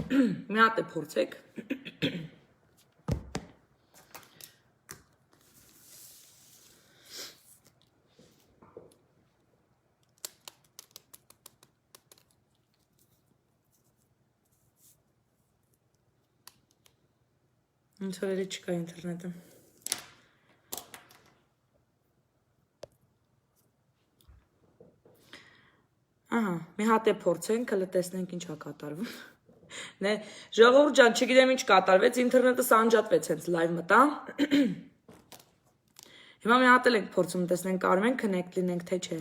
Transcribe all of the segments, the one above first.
մի հատ է փորձեք։ Ինչ որ էլի չկա ինտերնետը։ Ահա, մի հատ է փորձենք, հələ տեսնենք ինչ է կատարվում։ Նե, ժողովուրդ ջան, չգիտեմ ինչ կատարվեց, ինտերնետը սանջատվեց հենց լայվ մտա։ Հիմա մի հատ էլ ենք փորձում տեսնենք կարում ենք connect լինենք թե չէ։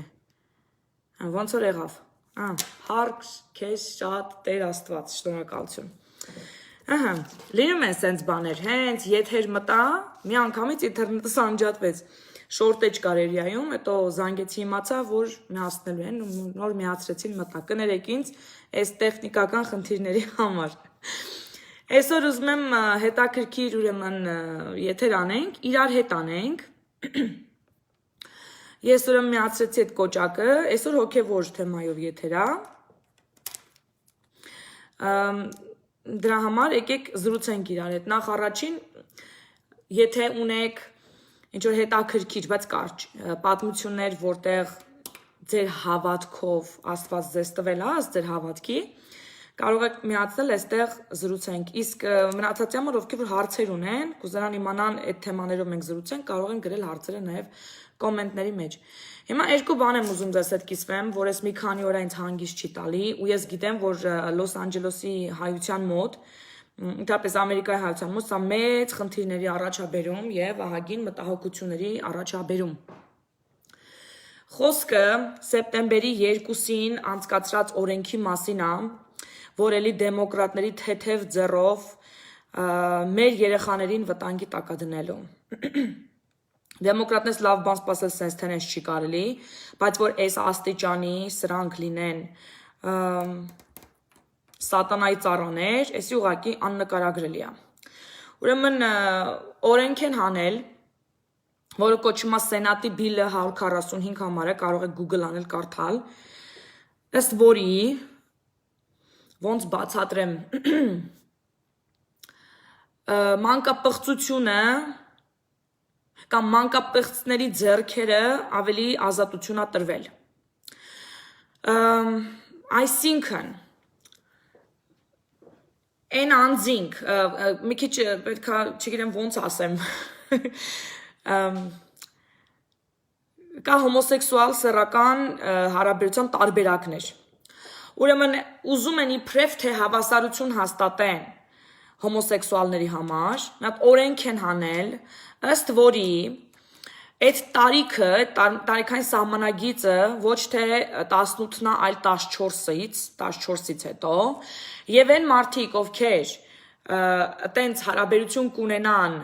Ոնց որ եղավ։ Հարկ քեզ շատ Տեր Աստված, շնորհակալություն։ Ահա, լինում են սենց բաներ, հենց եթեր մտա, մի անգամից ինտերնետը սանջատվեց։ Շորտեջ կար էրիայում, հետո զանգեցի իմացա, որ միացնելու են, նոր միացրեցին մտա։ Կներեք ինձ այս տեխնիկական խնդիրների համար։ Այսօր ուզում եմ հետաքրքիր ուրեմն եթեր անենք, իրար հետ անենք։ Ես ուրեմն միացրեցի այդ կոճակը, այսօր հոգևոր թեմայով եթեր է։ Դրա համար եկեք զրուցենք իրար հետ։ Նախ առաջին, եթե ունեք ինչ-որ հետաքրքիր, բայց կարճ պատմություններ, որտեղ ձեր հավատքով Աստված ձեզ տվել է, ձեր հավատքի, կարող եք միացնել այստեղ զրուցենք։ Իսկ մնացածի համար ովքեր որ հարցեր ունեն, կուզենան իմանան այդ թեմաներով մենք զրուցենք, կարող են գրել հարցերը նաև կոմենտների մեջ։ Հիմա երկու բան եմ ուզում ձեզ հետ կիսվեմ, որ ես մի քանի օր ինձ հանգիստ չի տալի, ու ես գիտեմ, որ Լոս Անջելեսի հայության մոտ, ընդհանրապես Ամերիկայի հայության մոտ սա մեծ խնդիրների առաջաբերում եւ ահագին մտահոգությունների առաջաբերում։ Խոսքը սեպտեմբերի 2-ին անցկացրած օրենքի մասին է, որ էլի դեմոկրատների թեթև ձեռով մեր երեխաներին վտանգի տակ դնելու։ Դեմոկրատներս լավ բան սպասել sense թե չի կարելի, բայց որ այս աստիճանի սրանք լինեն սատանայի ծառաներ, էսի ուղղակի աննկարագրելի է։ Ուրեմն օրենք են հանել, որը կոչվում է Սենատի բիլը 145 համարը, կարող եք Google անել կարդալ, ըստ որի ոնց բացատրեմ մանկապղծությունը կամ մանկապղծների ձեռքերը ավելի ազատություն է տրվել։ Այսինքն այն անձինք, մի քիչ պետք է, չգիտեմ ոնց ասեմ, կա հոմոսեքսուալ սեռական հարաբերության տարբերակներ։ Ուրեմն ուզում են իբրև թե հավասարություն հաստատեն հոմոսեքսուալների համար, նա օրենք են հանել, ըստ որի այդ տարիքը, տարիքային սահմանագիծը ոչ թե 18-ն է, այլ 14-ից հետո, եւ այն մարդիկ, ովքեր այտենց հարաբերություն կունենան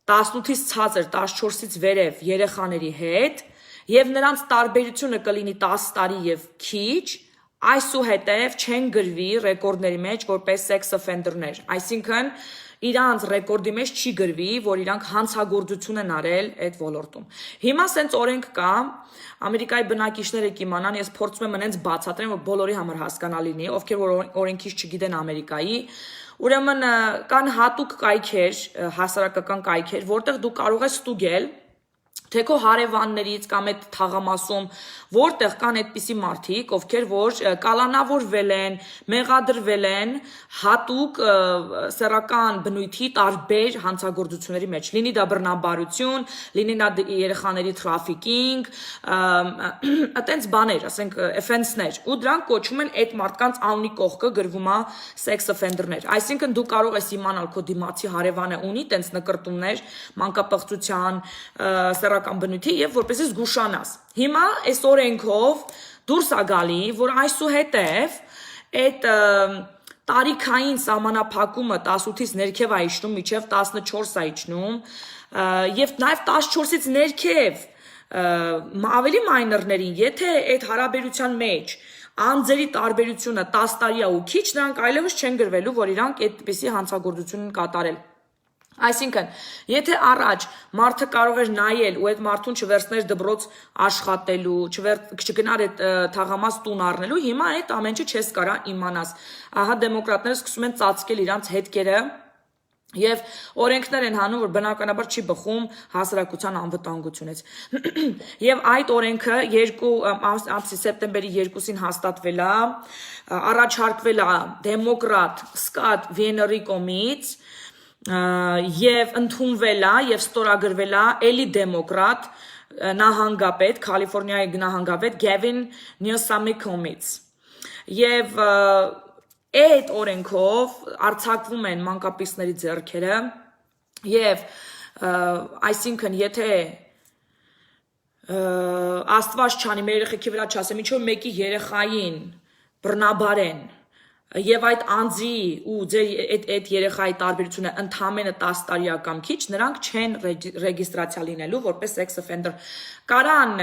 18-ից ցածր, 14-ից վերև երեխաների հետ, եւ նրանց տարբերությունը կլինի 10 տարի եւ քիչ, այսուհետև չեն գրվի ռեկորդների մեջ որպես sex offender-ներ, այսինքն իրանց ռեկորդի մեջ չի գրվի, որ իրանք հանցագործություն են արել այդ ոլորտում։ Հիմա սենց օրենք կա, Ամերիկայի բնակիչները կիմանան, ես փորձում եմ այնց բացատրեմ, որ բոլորի համար հասկանալի լինի, ովքեր որ օրենքից չգիտեն Ամերիկայի, ուրեմն կան հատուկ կայքեր, հասարակական կայքեր, որտեղ դու կարող ես ստուգել թե քո հարևաններից կամ այդ թաղամասում որտեղ կան այդպիսի մարդիկ, ովքեր որ կալանավորվել են, մեղադրվել են հատուկ սեռական բնույթի տարբեր հանցագործությունների մեջ, լինի դա բռնաբարություն, լինի դա երեխաների թրաֆիկինգ, այտենց բաներ, ասենք offense-ներ, ու դրանք կոչվում են այդ մարդկանց անունի կողքը գրվում է sex offender-ներ, այսինքն դու կարող ես իմանալ քո դիմացի հարևանը ունի տենց նկրտումներ, մանկապղծության, սեռական բնույթի եւ որպեսզի զգուշանաս։ Հիմա այս օրենքով դուրս է գալի, որ այսուհետև այդ տարիքային սահմանափակումը 18-ից ներքև է իջնում, մինչև 14 է իջնում, եւ նաեւ 14-ից ներքև ավելի մայնորներին, եթե այդ հարաբերության մեջ անձերի տարբերությունը 10 տարի է ու քիչ, նրանք այլևս չեն գրվելու, որ իրանք այդպիսի հանցագործություն են կատարել։ Այսինքն, եթե առաջ մարդը կարող էր նայել ու այդ մարդուն չվերցներ դպրոց աշխատելու, չգնար այդ թաղամաս տուն առնելու, հիմա այդ ամեն ինչը չես կարա իմանաս։ Ահա դեմոկրատները սկսում են ծածկել իրանց հետքերը եւ օրենքներ են հանում, որ բնականաբար չի բխում հասարակության անվտանգությունից։ Եվ այդ օրենքը սեպտեմբերի 2-ին հաստատվել է, առաջարկվել է դեմոկրատ Սկոտ Վեյների կողմից եւ ընդունվել է եւ ստորագրվել է էլի դեմոկրատ նահանգապետ, Կալիֆոռնիայի նահանգապետ Գևին Նյուսամի կողմից։ Եվ այդ օրենքով արձակվում են մանկապիսների ձեռքերը եւ այսինքն եթե Աստված չանի մեր երեխեքի վրա չասեմ, ինչ որ մեկի երեխային բռնաբարեն եւ այդ անձի ու ձեր այդ երեխայի տարբերությունը ընդամենը 10 տարի կամ քիչ, նրանք չեն ռեգիստրացիա լինելու որպես sex offender։ Կարան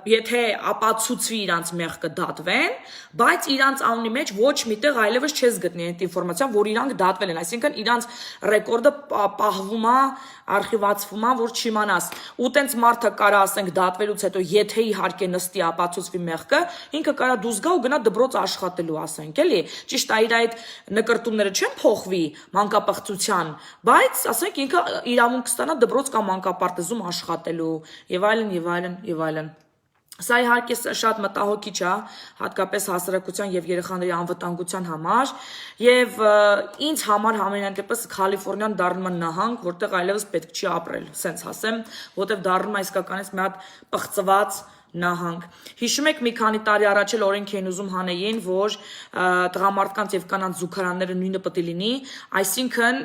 եթե ապացուցվի իրանց մեղքը դատվեն, բայց իրանց անունի մեջ ոչ միտեղ այլևս չես գտնի այդ ինֆորմացիան, որ իրանք դատվել են, այսինքն իրանց ռեկորդը պահվում է, արխիվացվում է, որ չիմանաս։ Ու տենց մարդը կարա ասենք դատվելուց հետո, եթե իհարկե նստի ապացուցվի մեղքը, ինքը կարա դուրս գա ու գնա դպրոց աշխատելու, ասենք, էլի։ Ճիշտ է, իր այդ նկրտումները չեն փոխվի մանկապարտության, բայց ասենք ինքը իրավունք կստանա դպրոց կամ մանկապարտեզում աշխատելու եւ այլն եւ այլն եւ այլն։ Սա իհարկե շատ մտահոգիչ է, հատկապես հասարակության եւ երեխաների անվտանգության համար, եւ ինձ համար համենայն դեպս Կալիֆոռնիան դառնում է նահանգ, որտեղ այլևս պետք չի ապրել, սենց ասեմ, որտեղ դառնում է իսկականից մի հատ պղծված նահանգ։ Հիշում եք մի քանի տարի առաջ էլ օրենք էին ուզում հանեին, որ տղամարդկանց եւ կանանց զուգարանները նույնը պետք է լինի, այսինքն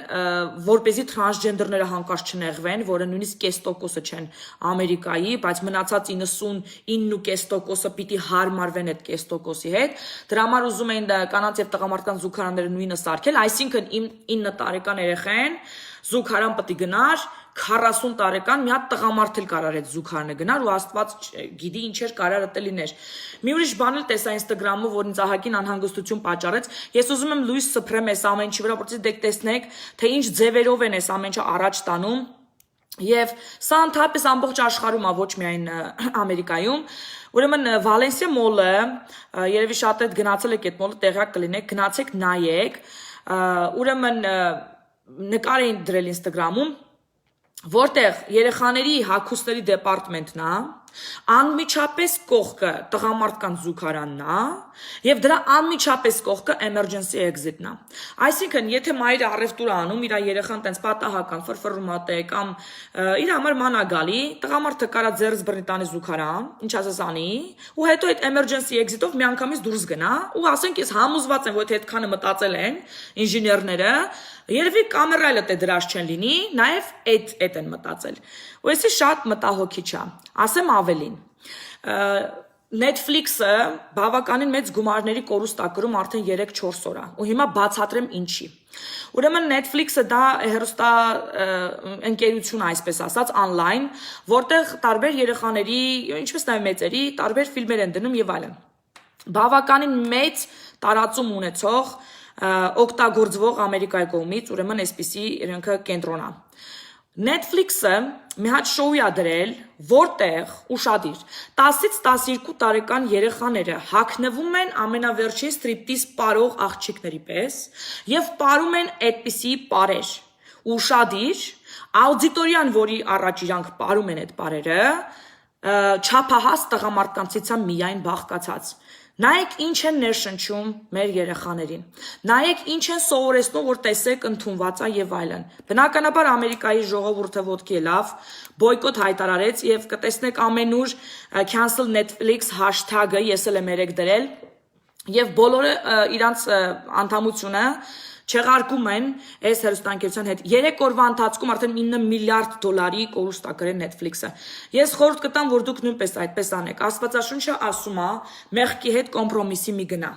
որպեսզի տրանսջենդերները հանկարծ չնեղվեն, որը նույնիսկ կես տոկոսը չեն Ամերիկայի, բայց մնացած 99.5%-ը պիտի հարմարվեն այդ կես տոկոսի հետ։ Դրա համար ուզում էին կանանց եւ տղամարդկանց զուգարանները նույնը սարքել, այսինքն իմ 9 տարեկան երեխեն զուգարան պետք է գնար 40 տարեկան մի հատ տղամարդ էլ կարար այդ զուգարանը գնար ու Աստված գիտի ինչեր կարար դա լիներ։ Մի ուրիշ բան էլ տեսա Instagram-ով, որ ինձ ահագին անհանգստություն պատճառեց։ Ես ուզում եմ լույս սփռեմ այս ամեն ինչի վրա, որովհետեւ դեք տեսնեք, թե ինչ ձևերով են այս ամեն ինչը առաջ տանում։ Եվ սա ընդհանրապես ամբողջ աշխարհում է, ոչ միայն Ամերիկայում։ Ուրեմն Վալենսիա մոլը, երևի շատ այդ գնացել եք այդ մոլը, տեղյակ կլինեք, գնացեք նայեք։ Ուրեմն նկար էին դրել Instagram-ում, որտեղ երեխաների հագուստների դեպարտմենտն է, անմիջապես կողքը տղամարդկանց զուգարանն է եւ դրա անմիջապես կողքը emergency exit-ն է։ Այսինքն, եթե մայրը առևտուր անում, իր երեխան տենց պատահական ֆրֆռումատ է կամ իր համար մանա գալի, տղամարդը կարա ձեռս բռնի տանի զուգարան, ինչ ասես անի, ու հետո այդ emergency exit-ով միանգամից դուրս գնա, ու ասենք ես համոզված եմ, որ եթե այդքանը մտածել են ինժեներները, երևի կամերայլը դե դրած չեն լինի, նաև այդ են մտածել։ Ու էսի շատ մտահոգիչ է։ Ասեմ ավելին։ Netflix-ը բավականին մեծ գումարների կորուստ է կրում արդեն 3-4 օր է։ Ու հիմա բացատրեմ ինչի։ Ուրեմն Netflix-ը դա հեռուստա ընկերություն է, այսպես ասած, on-line, որտեղ տարբեր երեխաների, ինչպես նաև մեծերի, տարբեր ֆիլմեր են դնում եւ այլն։ Բավականին մեծ տարածում ունեցող օգտագործվող Ամերիկայի կողմից, ուրեմն այսպիսի իրենքը կենտրոն է։ Netflix-ը մի հատ շոու է դրել, որտեղ ուշադիր 10-ից 12 տարեկան երեխաները հագնվում են ամենավերջին ստրիպտիզ պարող աղջիկների պես եւ պարում են այդպիսի պարեր։ Ուշադիր, աուդիտորիան, որի առաջ իրանք պարում են այդ պարերը, չափահաս տղամարդկանցից է միայն բաղկացած։ Նայեք ինչ են ներշնչում մեր երեխաներին։ Նայեք ինչ են սովորեցնում, որ տեսեք ընդունված է եւ այլն։ Բնականաբար Ամերիկայի ժողովուրդը ոտքի լավ բոյկոտ հայտարարեց եւ կտեսնեք ամենուր cancel Netflix hashtag-ը ես էլ եմ երեք դրել եւ բոլորը իրանց անդամությունը չեղարկում են այս հեռուստաընկերության հետ։ 3 օրվա ընթացքում արդեն 9 միլիարդ դոլարի կորուստ է կրել Netflix-ը։ Ես խորհուրդ կտամ, որ դուք նույնպես այդպես անեք։ Աստվածաշունչը ասում է, մեղքի հետ կոմպրոմիսի մի գնա։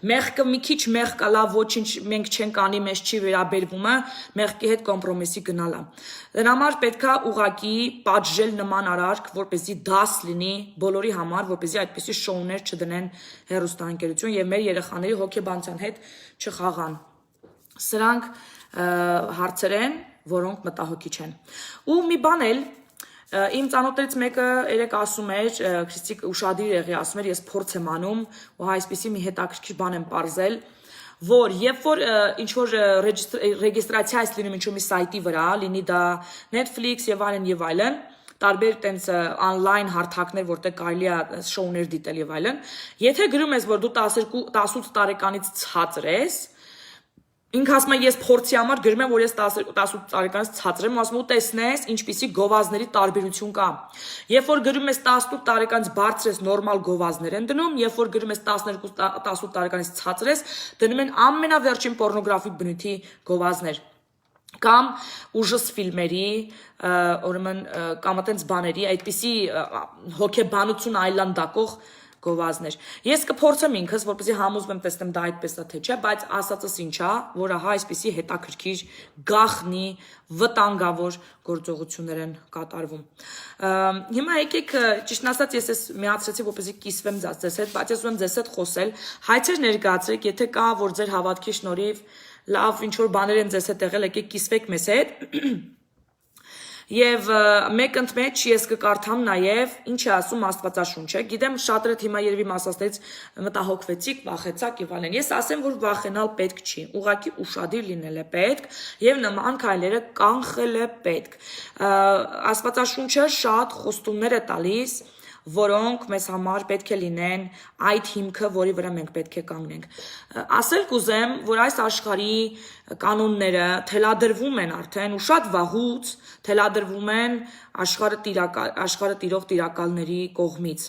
Մեղքը մի քիչ մեղք կա, լավ, ոչինչ մենք չենք անի, մեզ չի վերաբերվում, մեղքի հետ կոմպրոմիսի գնալա։ Դրա համար պետքա ուղակի պատժել նման արարք, որպեսզի դաս լինի բոլորի համար, որպեսզի այդպիսի շոուներ չդնեն հեռուստաընկերություն եւ մեր երեխաների հոգեբանության հետ չխաղան։ Սրանք հարցեր են, որոնք մտահոգիչ են։ Ու մի բան էլ իմ ծանոթներից մեկը երեք ասում էր, Քրիստիկ ուշադիր եղի, ասում էր, ես փորձ եմ անում, ու այսպեսի մի հետաքրքիր բան եմ պարզել, որ երբ որ ինչ որ ռեգիստրացիա է լինում ինչ-որ մի սայթի վրա, լինի դա Netflix եւ այլն, տարբեր տենց on-line հարթակներ, որտեղ կարելի է շոուներ դիտել եւ այլն, եթե գրում ես, որ դու 18 տարեկանից ցածր ես, ինքը ասում է, ես փորձի համար գրում եմ, որ ես 18 տարեկանից ցածր եմ, ասում ու տեսնես, ինչպիսի գովազների տարբերություն կա։ Երբ որ գրում ես 18 տարեկանից բարձր ես, նորմալ գովազներ են դնում, երբ որ գրում ես 12-18 տարեկանից ցածր ես, դնում են ամենավերջին պոռնոգրաֆիկ բնույթի գովազներ։ Կամ ուժս ֆիլմերի, ուրեմն կամ այդպես բաների, այդպիսի հոգեբանություն այլանդակող գովազներ։ Ես կփորձեմ ինքս, որպեսզի համոզվեմ, տեսնեմ դա այդպես է թե չէ, բայց ասածս ինչա, որ ահա այսպիսի հետաքրքիր գաղտնի վտանգավոր գործողություններ են կատարվում։ Հիմա եկեք, ճիշտն ասած, ես ես միացրեցի, որպեսզի կիսվեմ ձեզ հետ, բայց ես ուզում եմ ձեզ հետ խոսել, հայցեր ներկայացրեք, եթե կա, որ ձեր հավատքի շնորհիվ լավ ինչ-որ բաներ են ձեզ հետ եղել, եկեք կիսվեք մեզ հետ։ Եվ մեկ ընդմեջ ես կկարդամ նաև ինչ է ասում Աստվածաշունչը։ Գիտեմ շատերը հիմա երևի մասածներից մտահոգվեցիք, վախեցաք եւ այլն։ Ես ասեմ, որ վախենալ պետք չի։ Ուղղակի ուշադիր լինել է պետք եւ նման քայլերը կանխել է պետք։ Աստվածաշունչը շատ խոստումներ է տալիս, որոնք մեզ համար պետք է լինեն այդ հիմքը, որի վրա մենք պետք է կանգնենք։ Ասել կուզեմ, որ այս աշխարհի կանոնները թելադրվում են արդեն ու շատ վաղուց թելադրվում են աշխարհը տիրող տիրակալների կողմից։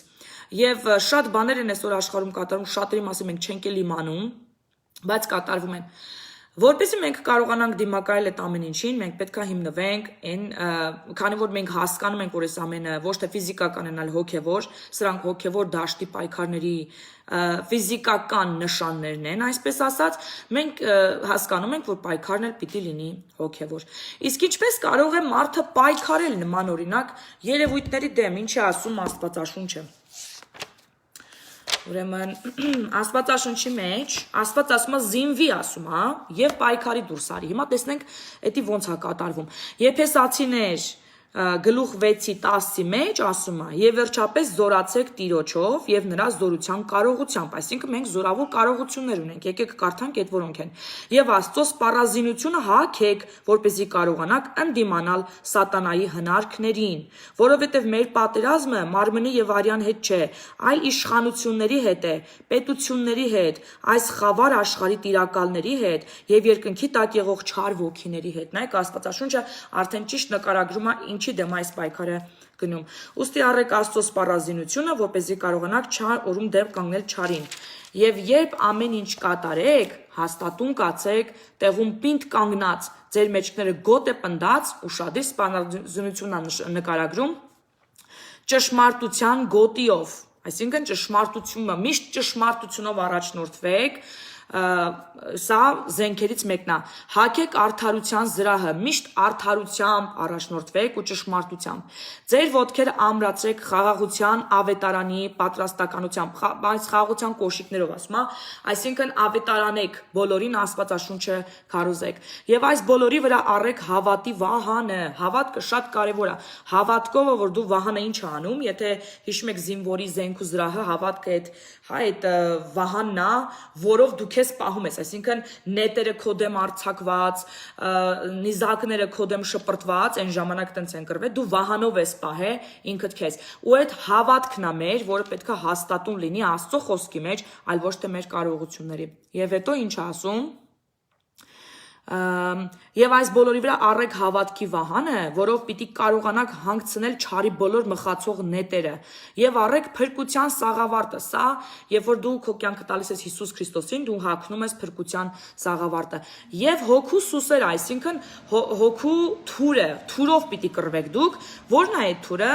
Եվ շատ բաներ են այսօր աշխարհում կատարում, շատերի մասին մենք չենք էլ իմանում, բայց կատարվում են։ Որպեսզի մենք կարողանանք դիմակայել այդ ամեն ինչին, մենք պետք է հիմնվենք այն, քանի որ մենք հասկանում ենք, որ այս ամենը ոչ թե ֆիզիկական են, այլ հոգևոր, սրանք հոգևոր դաշտի պայքարների ֆիզիկական նշաններն են, այսպես ասած, մենք հասկանում ենք, որ պայքարն էլ պիտի լինի հոգևոր։ Իսկ ինչպես կարող է մարդը պայքարել նման օրինակ երևույթների դեմ, ինչ է ասում Աստվածաշունչը։ Ուրեմն Աստվածաշունչի մեջ Աստված ասում է զինվի ասում, հա, եւ պայքարի դուրս արի։ Հիմա տեսնենք էդի ոնց է կատարվում։ Եփեսացիներ գլուխ 6-10-ի մեջ ասում է. «Եվ վերջապես զորացեք Տիրոջով եւ նրա զորության կարողությամբ», այսինքն մենք զորավոր կարողություններ ունենք, եկեք կարդանք այդ որոնք են։ «Եվ Աստծո սպառազինությունը հագեք, որպեսզի կարողանաք ընդդիմանալ սատանայի հնարքներին, որովհետեւ մեր պատերազմը մարմնի եւ արյան հետ չէ, այլ իշխանությունների հետ է, պետությունների հետ, այս խավար աշխարհի տիրակալների հետ եւ երկնքի տակ եղող չար ոգիների հետ»։ Նայեք, Աստվածաշունչը արդեն ճիշտ նկարագրում է ինչի դեմ այս պայքարը գնում։ Ուստի առեք Աստծո սպառազինությունը, որպեսզի կարողանաք չար օրում դեմ կանգնել չարին։ Եվ երբ ամեն ինչ կատարեք, հաստատուն կացեք, տեղում պինդ կանգնած, ձեր մեջքները գոտ է պնդած, ուշադիր սպառազինությունն է նկարագրում, ճշմարտության գոտիով, այսինքն ճշմարտությունը, միշտ ճշմարտությունով առաջնորդվեք, սա զենքերից մեկն է։ Հագեք արդարության զրահը, միշտ արդարությամբ առաջնորդվեք ու ճշմարտությամբ։ Ձեր ոտքերը ամրացրեք խաղաղության ավետարանի պատրաստականությամբ, այս խաղաղության կոշիկներով ասում է, այսինքն ավետարանեք, բոլորին Աստվածաշունչը քարոզեք։ Եվ այս բոլորի վրա առեք հավատի վահանը։ Հավատքը շատ կարևոր է։ Հավատքով, որ դու վահանը ինչ է անում, եթե հիշում եք զինվորի զենք ու զրահը, հավատքը այդ վահանն է, որով դու քեզ պահում ես, այսինքն նետերը քո դեմ արձակված, նիզակները քո դեմ շպրտված, այն ժամանակ տենց են կրվել, դու վահանով ես պահե ինքդ քեզ։ Ու այդ հավատքն է մեր, որը պետք է հաստատուն լինի Աստծո խոսքի մեջ, այլ ոչ թե մեր կարողությունների։ Եվ հետո ինչ ասում։ Եվ այս բոլորի վրա առեք հավատքի վահանը, որով պիտի կարողանաք հանգցնել չարի բոլոր մխացող նետերը, եւ առեք փրկության սաղավարտը։ Սա, երբ որ դու քո կյանքը տալիս ես Հիսուս Քրիստոսին, դու հագնում ես փրկության սաղավարտը։ Եվ հոգու սուսերը, այսինքն հոգու թուրը, թուրով պիտի կռվեք դուք, որն է այդ թուրը։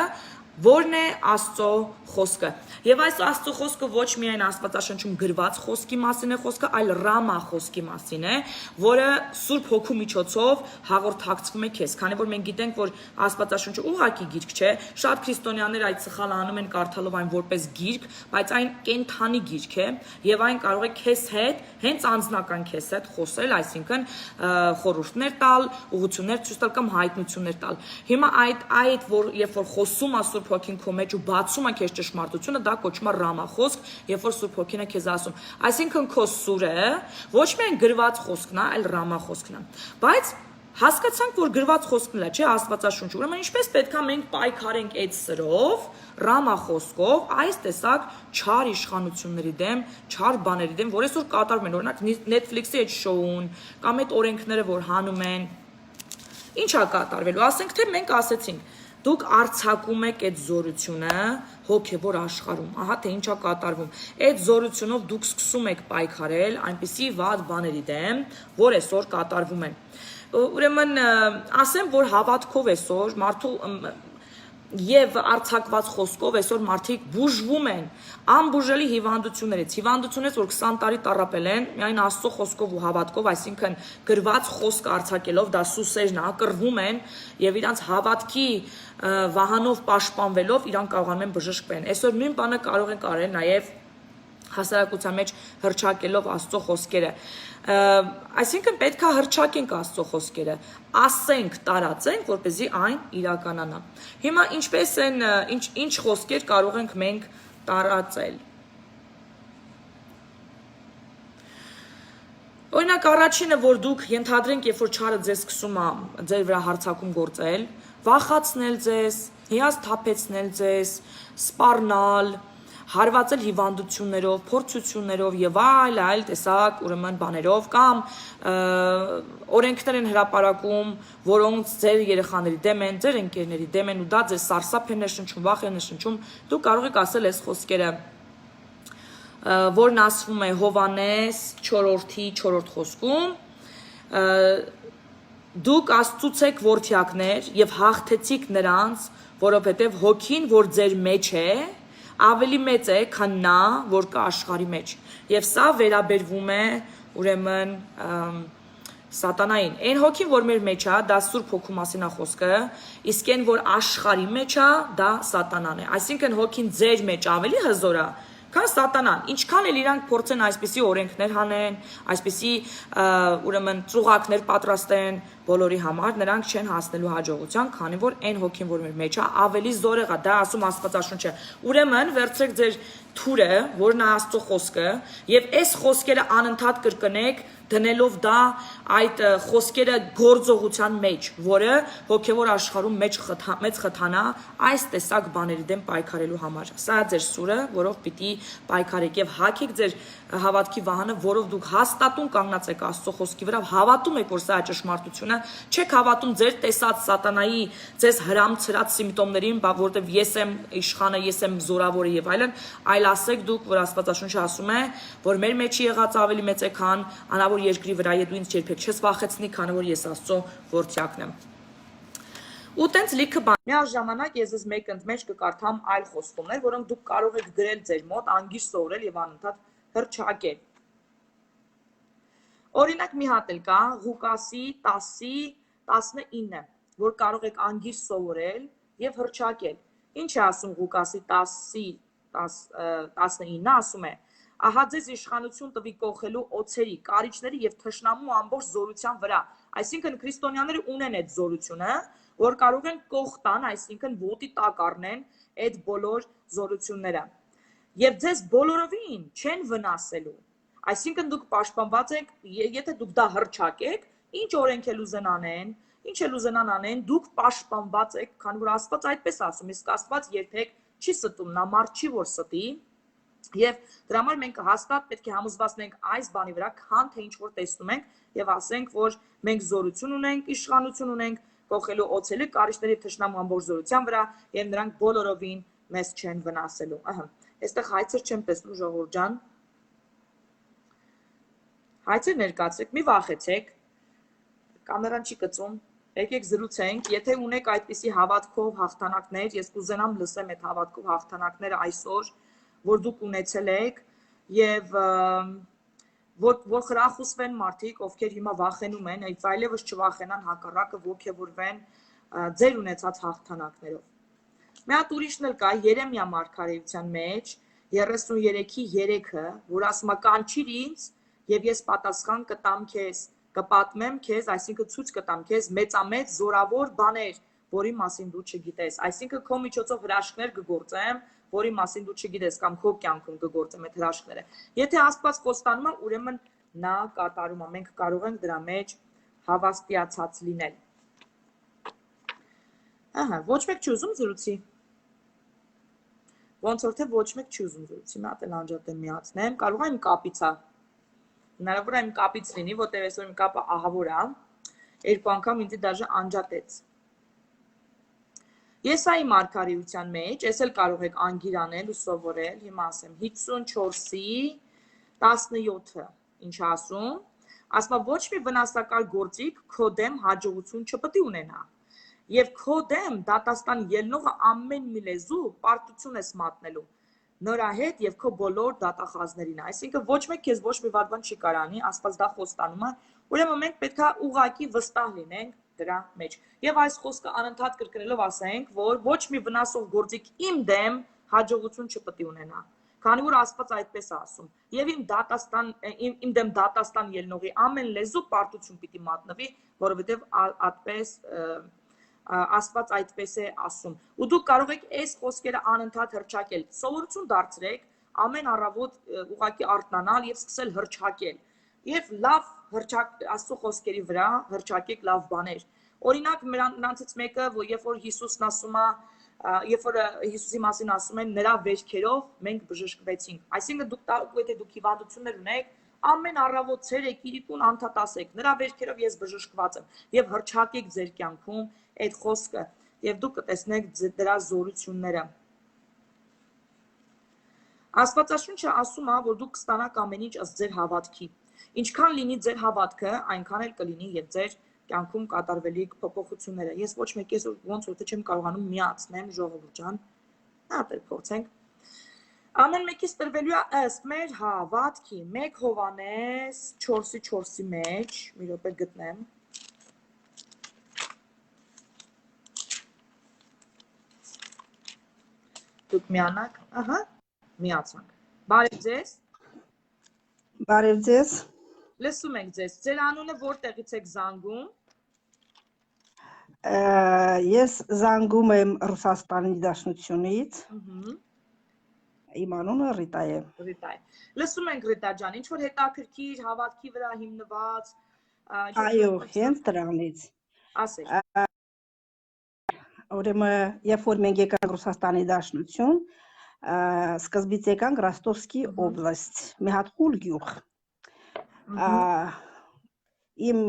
Որն է Աստծո խոսքը։ Եվ այս Աստծո խոսքը ոչ միայն Աստվածաշնչում գրված խոսքի մասին է խոսքը, այլ ռամա խոսքի մասին է, որը Սուրբ Հոգու միջոցով հաղորդակցվում է քեզ։ Քանի որ մենք գիտենք, որ Աստվածաշունչը ուղղակի գիրք չէ, շատ քրիստոնյաներ այդ սխալը անում են կարդալով այն որպես գիրք, բայց այն կենթանի գիրք է, եւ այն կարող է քեզ հետ, հենց անձնական քեզ հետ խոսել, այսինքն խորհուրդներ տալ, ուղղություններ ցույց տալ կամ հայտնություններ տալ։ Հիմա այդ որ երբ որ խոսում է Սուրբ Հոգին քո մեջ ու բացում է քեզ ճշմարտությունը, դա կոչվում է ռամախոսք, երբ որ Սուրբ Հոգին է քեզ ասում։ Այսինքն քո սուրը ոչ միայն գրված խոսքն է, այլ ռամախոսքն է։ Բայց հասկացանք, որ գրված խոսքն է, չէ, Աստվածաշունչը։ Ուրեմն ինչպես պետքա մենք պայքարենք այդ սրով, ռամախոսքով, այս տեսակ չար իշխանությունների դեմ, չար բաների դեմ, որ այսօր կատարվում են, օրինակ Netflix-ի այդ շոուն կամ այդ օրենքները, որ հանում են, ինչ է կատարվելու։ Ասենք թե մենք ասեցինք, դուք արձակում եք այդ զորությունը հոգևոր աշխարհում, ահա թե ինչ է կատարվում։ Այդ զորությունով դուք սկսում եք պայքարել այնպիսի վատ բաների դեմ, որ այսօր կատարվում են։ Ուրեմն ասեմ, որ հավատքով այսօր մարդու եւ արձակված խոսքով այսօր մարդիկ բուժվում են անբուժելի հիվանդություններից, որ 20 տարի տառապել են, միայն Աստծո խոսքով ու հավատքով, այսինքն գրված խոսք արձակելով, դա սուսերն է, կռվում են եւ իրանց հավատքի վահանով պաշտպանվելով իրանք կարողանում են բժշկվել։ Այսօր նույն բանը կարող են կարել նաեւ հասարակության մեջ հրճակելով Աստծո խոսքերը։ Այսինքն պետքա հրճակենք Աստծո խոսքերը, ասենք, տարածենք, որպեսզի այն իրականանա։ Հիմա ինչպես են ինչ խոսքեր կարող ենք մենք տարածել։ Օրինակ առաջինը, որ դուք ենթադրենք, երբ որ չարը ձեզ սկսում է ձեր վրա հարձակում գործել, վախացնել ձեզ, հիասթափեցնել ձեզ, սպառնալ, հարվածել հիվանդություններով, փորձություններով եւ այլ տեսակ ուրեմն բաներով կամ օրենքներ են հրապարակում, որոնց ձեր երեխաների դեմ են, ձեր ընկերների դեմ են ու դա ձեզ սարսափ է նշնչում, վախ է նշնչում, դուք կարող եք ասել այս խոսքերը, որն ասվում է Հովանես 4-ի 4-րդ խոսքում, դուք Աստծուց եք որդյակներ եւ հաղթեցիք նրանց, որովհետեւ հոգին, որ ձեր մեջ է, ավելի մեծ է, քան նա, որ կա աշխարհի մեջ։ Եվ սա վերաբերվում է ուրեմն սատանային։ Այն հոգին, որ մեր մեջ է, դա Սուրբ Հոգու մասին է խոսքը, իսկ այն, որ աշխարհի մեջ է, դա սատանան է։ Այսինքն հոգին ձեր մեջ ավելի հզոր է, քան սատանան։ Ինչքան էլ իրանք փորձեն այսպիսի օրենքներ հանեն, այսպիսի ուրեմն ծուղակներ պատրաստեն բոլորի համար, նրանք չեն հասնելու հաջողության, քանի որ այն հոգին, որ մեր մեջ է, ավելի զորեղ է, դա ասում Աստվածաշունչը։ Ուրեմն վերցրեք ձեր թուրը, որն է Աստծո խոսքը, եւ այս խոսքերը անընդհատ կրկնեք, դնելով դա այդ խոսքերը գործողության մեջ, որը հոգևոր աշխարհում մեծ խթանա այս տեսակ բաների դեմ պայքարելու համար։ Սա է ձեր սուրը, որով պիտի պայքարեք եւ հագեք ձեր հավատքի վահանը, որով դուք հաստատուն կանգնած եք Աստծո խոսքի վրա, հավատում եք, որ սա է ճշմարտությունը, չեք հավատում ձեր տեսած սատանայի ձեզ հրամցրած սիմպտոմներին, որտեղ ես եմ իշխանը, ես եմ զորավորը եւ այլն, այլ ասեք դուք, որ Աստվածաշունչը ասում է, որ մեր մեջի եղած ավելի մեծ է, քան անավոր երկրի վրա, եւ դու ինձ երբեք չես վախեցնի, քանի որ ես Աստծո որդյակն եմ։ Ու տենց լիքը բան։ Միաժամանակ ես ես մեկ ընդ մեջ կկարդամ այլ խոստումներ, որոնք դուք կարող եք գրել ձեր մոտ, անգիր սովորել եւ անընդհատ հրճակել։ Օրինակ մի հատ էլ կա Ղուկասի 10-ի 19, որ կարող եք անգիր սովորել եւ հրճակել։ Ինչ է ասում Ղուկասի 10-ի 19-ը, ասում է. Ահա ձեզ իշխանություն տվի կողելու օձերի, կարիճների եւ թշնամու ամբողջ զորության վրա։ Այսինքն քրիստոնյաները ունեն այդ զորությունը, որ կարող են կողտան, այսինքն ոտի տակ առնեն այդ բոլոր զորությունները։ Եվ ձեզ բոլորովին չեն վնասելու։ Այսինքն դուք պաշտպանված եք, եթե դուք դա հրճակեք, ինչ օրենք էլ ուզեն անեն, ինչ էլ ուզենան անեն, դուք պաշտպանված եք, քանի որ Աստված այդպես ասում, իսկ Աստված երբեք չի ստում, նա մարդ չի որ ստի։ Եվ դրա համար մենք հաստատ պետք է համոզված լինենք այս բանի վրա, քան թե ինչ որ տեսնում ենք եւ ասենք, որ մենք զորություն ունենք, իշխանություն ունենք կողելու օձերի, կարիճների թշնամու ամբողջ զորության վրա եւ նրանք բոլորովին մեզ չեն վնասելու։ Ահա, այստեղ հայցեր չեմ տեսնում, ժողովուրդ ջան։ Հայցեր ներկացրեք, մի վախեցեք։ Կամերան չի կծում։ Եկեք զրուցենք, եթե ունեք այդպիսի հավատքով հաղթանակներ, ես կուզենամ լսեմ այդ հավատքով հաղթանակները այսօր, որ դուք ունեցել եք եւ որ խրախուսվեն մարդիկ, ովքեր հիմա վախենում են, այլևս չվախենան, հակառակը ոգևորվեն ձեր ունեցած հաղթանակներով։ Մի հատ ուրիշն էլ կա Երեմիա մարգարեության մեջ 33-ի 3-ը, որ ասում է կանչիր ինձ եւ ես պատասխան կտամ քեզ, կպատմեմ քեզ, այսինքն ցույց կտամ քեզ մեծամեծ զորավոր բաներ, որի մասին դու չգիտես, այսինքն քո միջոցով հրաշքներ կգործեմ, որի մասին դու չգիտես կամ քո կյանքում կգործեմ այդ հրաշքները։ Եթե Աստված խոստանում է, ուրեմն նա կատարում է, մենք կարող ենք դրա մեջ հավաստիացած լինել։ Ահա, ոչ մեկ չի ուզում զրուցի։ Ոնց որ թե ոչ մեկ չի ուզում զրուցի, մի հատ էլ անջատեմ միացնեմ, կարող է իմ կապից է։ Հնարավոր է իմ կապից լինի, որտեղ այսօր իմ կապը ահավոր է, երկու անգամ ինձ դաժե անջատեց։ Եսայի մարգարեության մեջ, ես էլ կարող եք անգիր անել ու սովորել, հիմա ասեմ 54-ի 17-ը, ինչ ասում, ասում ոչ մի վնասակար գործիք քո դեմ հաջողություն չպետք է ունենա։ Եվ քո դեմ դատաստան ելնողը ամեն մի լեզու պարտություն ես մատնելու նրա հետ եւ քո բոլոր դատախազներին։ Այսինքն ոչ մեկ քեզ ոչ մի վատ բան չի կարանի, Աստված դա խոստանում է, ուրեմն մենք պետքա ուղակի վստահ լինենք դրա մեջ։ Եվ այս խոսքը անընդհատ կրկնելով ասենք, որ ոչ մի վնասող գործիք իմ դեմ հաջողություն չպետք է ունենա։ Քանի որ Աստված այդպես է ասում։ Եվ իմ դեմ դատաստան ելնողի ամեն լեզու պարտություն պիտի մատնվի, որովհետեւ այդպես Աստված այդպես է ասում։ Ու դուք կարող եք այս խոսքերը անընդհատ հրճակել։ Սովորություն դարձրեք ամեն առավոտ ուղակի արթնանալ եւ սկսել հրճակել։ Եվ լավ Աստծո խոսքերի վրա հրճակեք լավ բաներ։ Օրինակ նրանցից մեկը, որ երբ որ Հիսուսն ասում է, երբ որ Հիսուսի մասին ասում են նրա վերքերով մենք բժշկվեցինք։ Այսինքն դուք եթե դուք հիվանդություններ ունեք, ամեն առավոտ ցերեկ իրիկուն անդադ ասեք նրա վերքերով ես բժշկված եմ եւ հրճակեք ձեր կյանքում այդ խոսքը եւ դուք կտեսնեք դրա զորությունները։ Աստվածաշունչը ասում է, որ դուք կստանաք ամեն ինչ ըստ ձեր հավատքի։ Ինչքան լինի ձեր հավատքը, այնքան էլ կլինի եւ ձեր կյանքում կատարվելիք փոփոխությունները։ Ես ոչ մեկից ոնց որ թե չեմ կարողանում միացնեմ ժողովուրդ ջան։ Հատել փորձենք։ Ամեն մեկից տրվելու է ըստ մեր հավատքի 1 Հովհաննես 4:4-ի մեջ, մի րոպե գտնեմ։ Դուք միանաք, ահա, միացանք։ Բարև ձեզ։ Բարև ձեզ։ Լսում ենք ձեզ։ Ձեր անունը որտեղից եք զանգում։ Ես զանգում եմ Ռուսաստանի Դաշնությունից։ Իմ անունը Ռիտա է։ Ռիտա է։ Լսում ենք Ռիտա ջան, ինչ որ հետաքրքիր հավատքի վրա հիմնված։ Այո, հենց դրանից։ Ասեք։ Ուրեմն, երբ որ մենք եկանք Ռուսաստանի Դաշնություն, սկզբից եկանք Ռոստովսկի օբլաստ, մի հատ խուլ գյուղ։ Իմ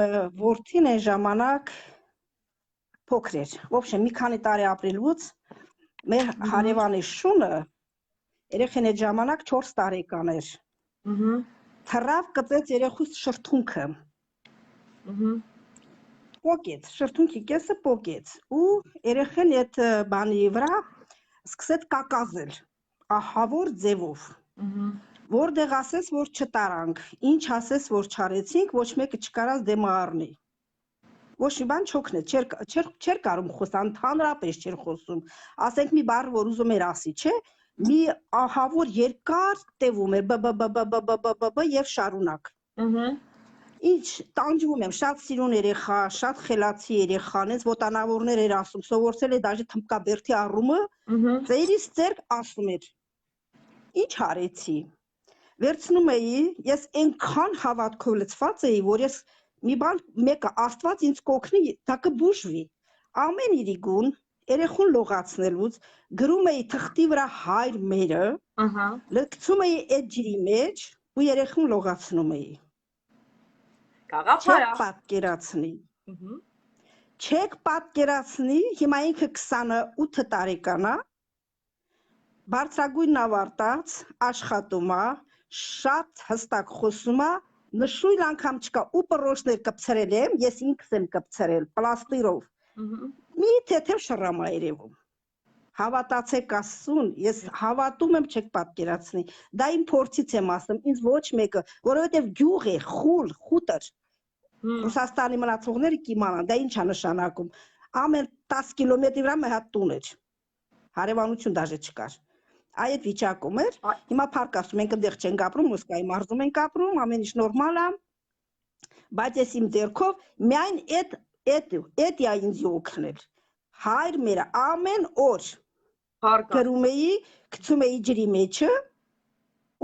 որդին այն ժամանակ փոքր էր։ Ոբշե մի քանի տարի ապրելուց մեր հարևանի շունը երեխեն այդ ժամանակ 4 տարեկան էր։ Թռավ կծեց երեխուց շրթունքը։ Պոկեց, շրթունքի կեսը պոկեց ու երեխեն այդ բանի վրա սկսեց կակազել, ահավոր ձևով, որտեղ ասես, որ չտարանք, ինչ ասես, որ չարեցինք, ոչ մեկը չկարած դեմը առնի, ոչ մի բան չօգնեց, չէր կարում խոսան, հանրապես չէր խոսում, ասենք մի բառ, որ ուզում էր ասի, չէ, մի ահավոր երկար տևում էր, և շարունակ, Ինչ տանջվում եմ, շատ սիրուն երեխա, շատ խելացի երեխա, նենց ոտանավորներ էր ասում, սովորցել է դաժե թմբկաբերդի առումը, ծերից ծերք ասում էր, ինչ արեցի, վերցնում էի, ես այնքան հավատքով լցված էի, որ ես մի բան մեկը Աստված ինձ կօգնի, դա կբուժվի, ամեն իրիկուն, երեխուն լողացնելուց, գրում էի թղթի վրա հայր մերը, լցում էի այդ ջրի մեջ ու երեխուն լողացնում էի։ Չեք պատկերացնի, չեք պատկերացնի, հիմա ինքը 28 տարեկան է, բարձրագույնն ավարտած, աշխատում է, շատ հստակ խոսում է, նշույլ անգամ չկա ու պրոշներ կպցրել եմ, ես ինքս եմ կպցրել պլաստիրով։ Մի թեթև շռամ ա երևում։ Հավատացեք Աստծուն, ես հավատում եմ, չեք պատկերացնի։ Դա իմ փորձից եմ ասում, ինձ ոչ մեկը, որովհետև գյուղ է, խուլ, խուտր։ Ռուսաստանի մնացողները կիմանան, դա ինչ է նշանակում։ Ամեն 10 կիլոմետրի վրա մի հատ տուն էր։ Հարևանություն դաժե չկար։ Այդ վիճակում էր, հիմա փառք Աստծո, մենք այնտեղ չենք ապրում, Մոսկվայի մարզում ենք ապրում, ամեն ինչ նորմալ է, բայց ես իմ ձեռքով միայն այդ է ինձ օգնել։ Հայր մեր ամեն օր գրում էի, գցում էի ջրի մեջը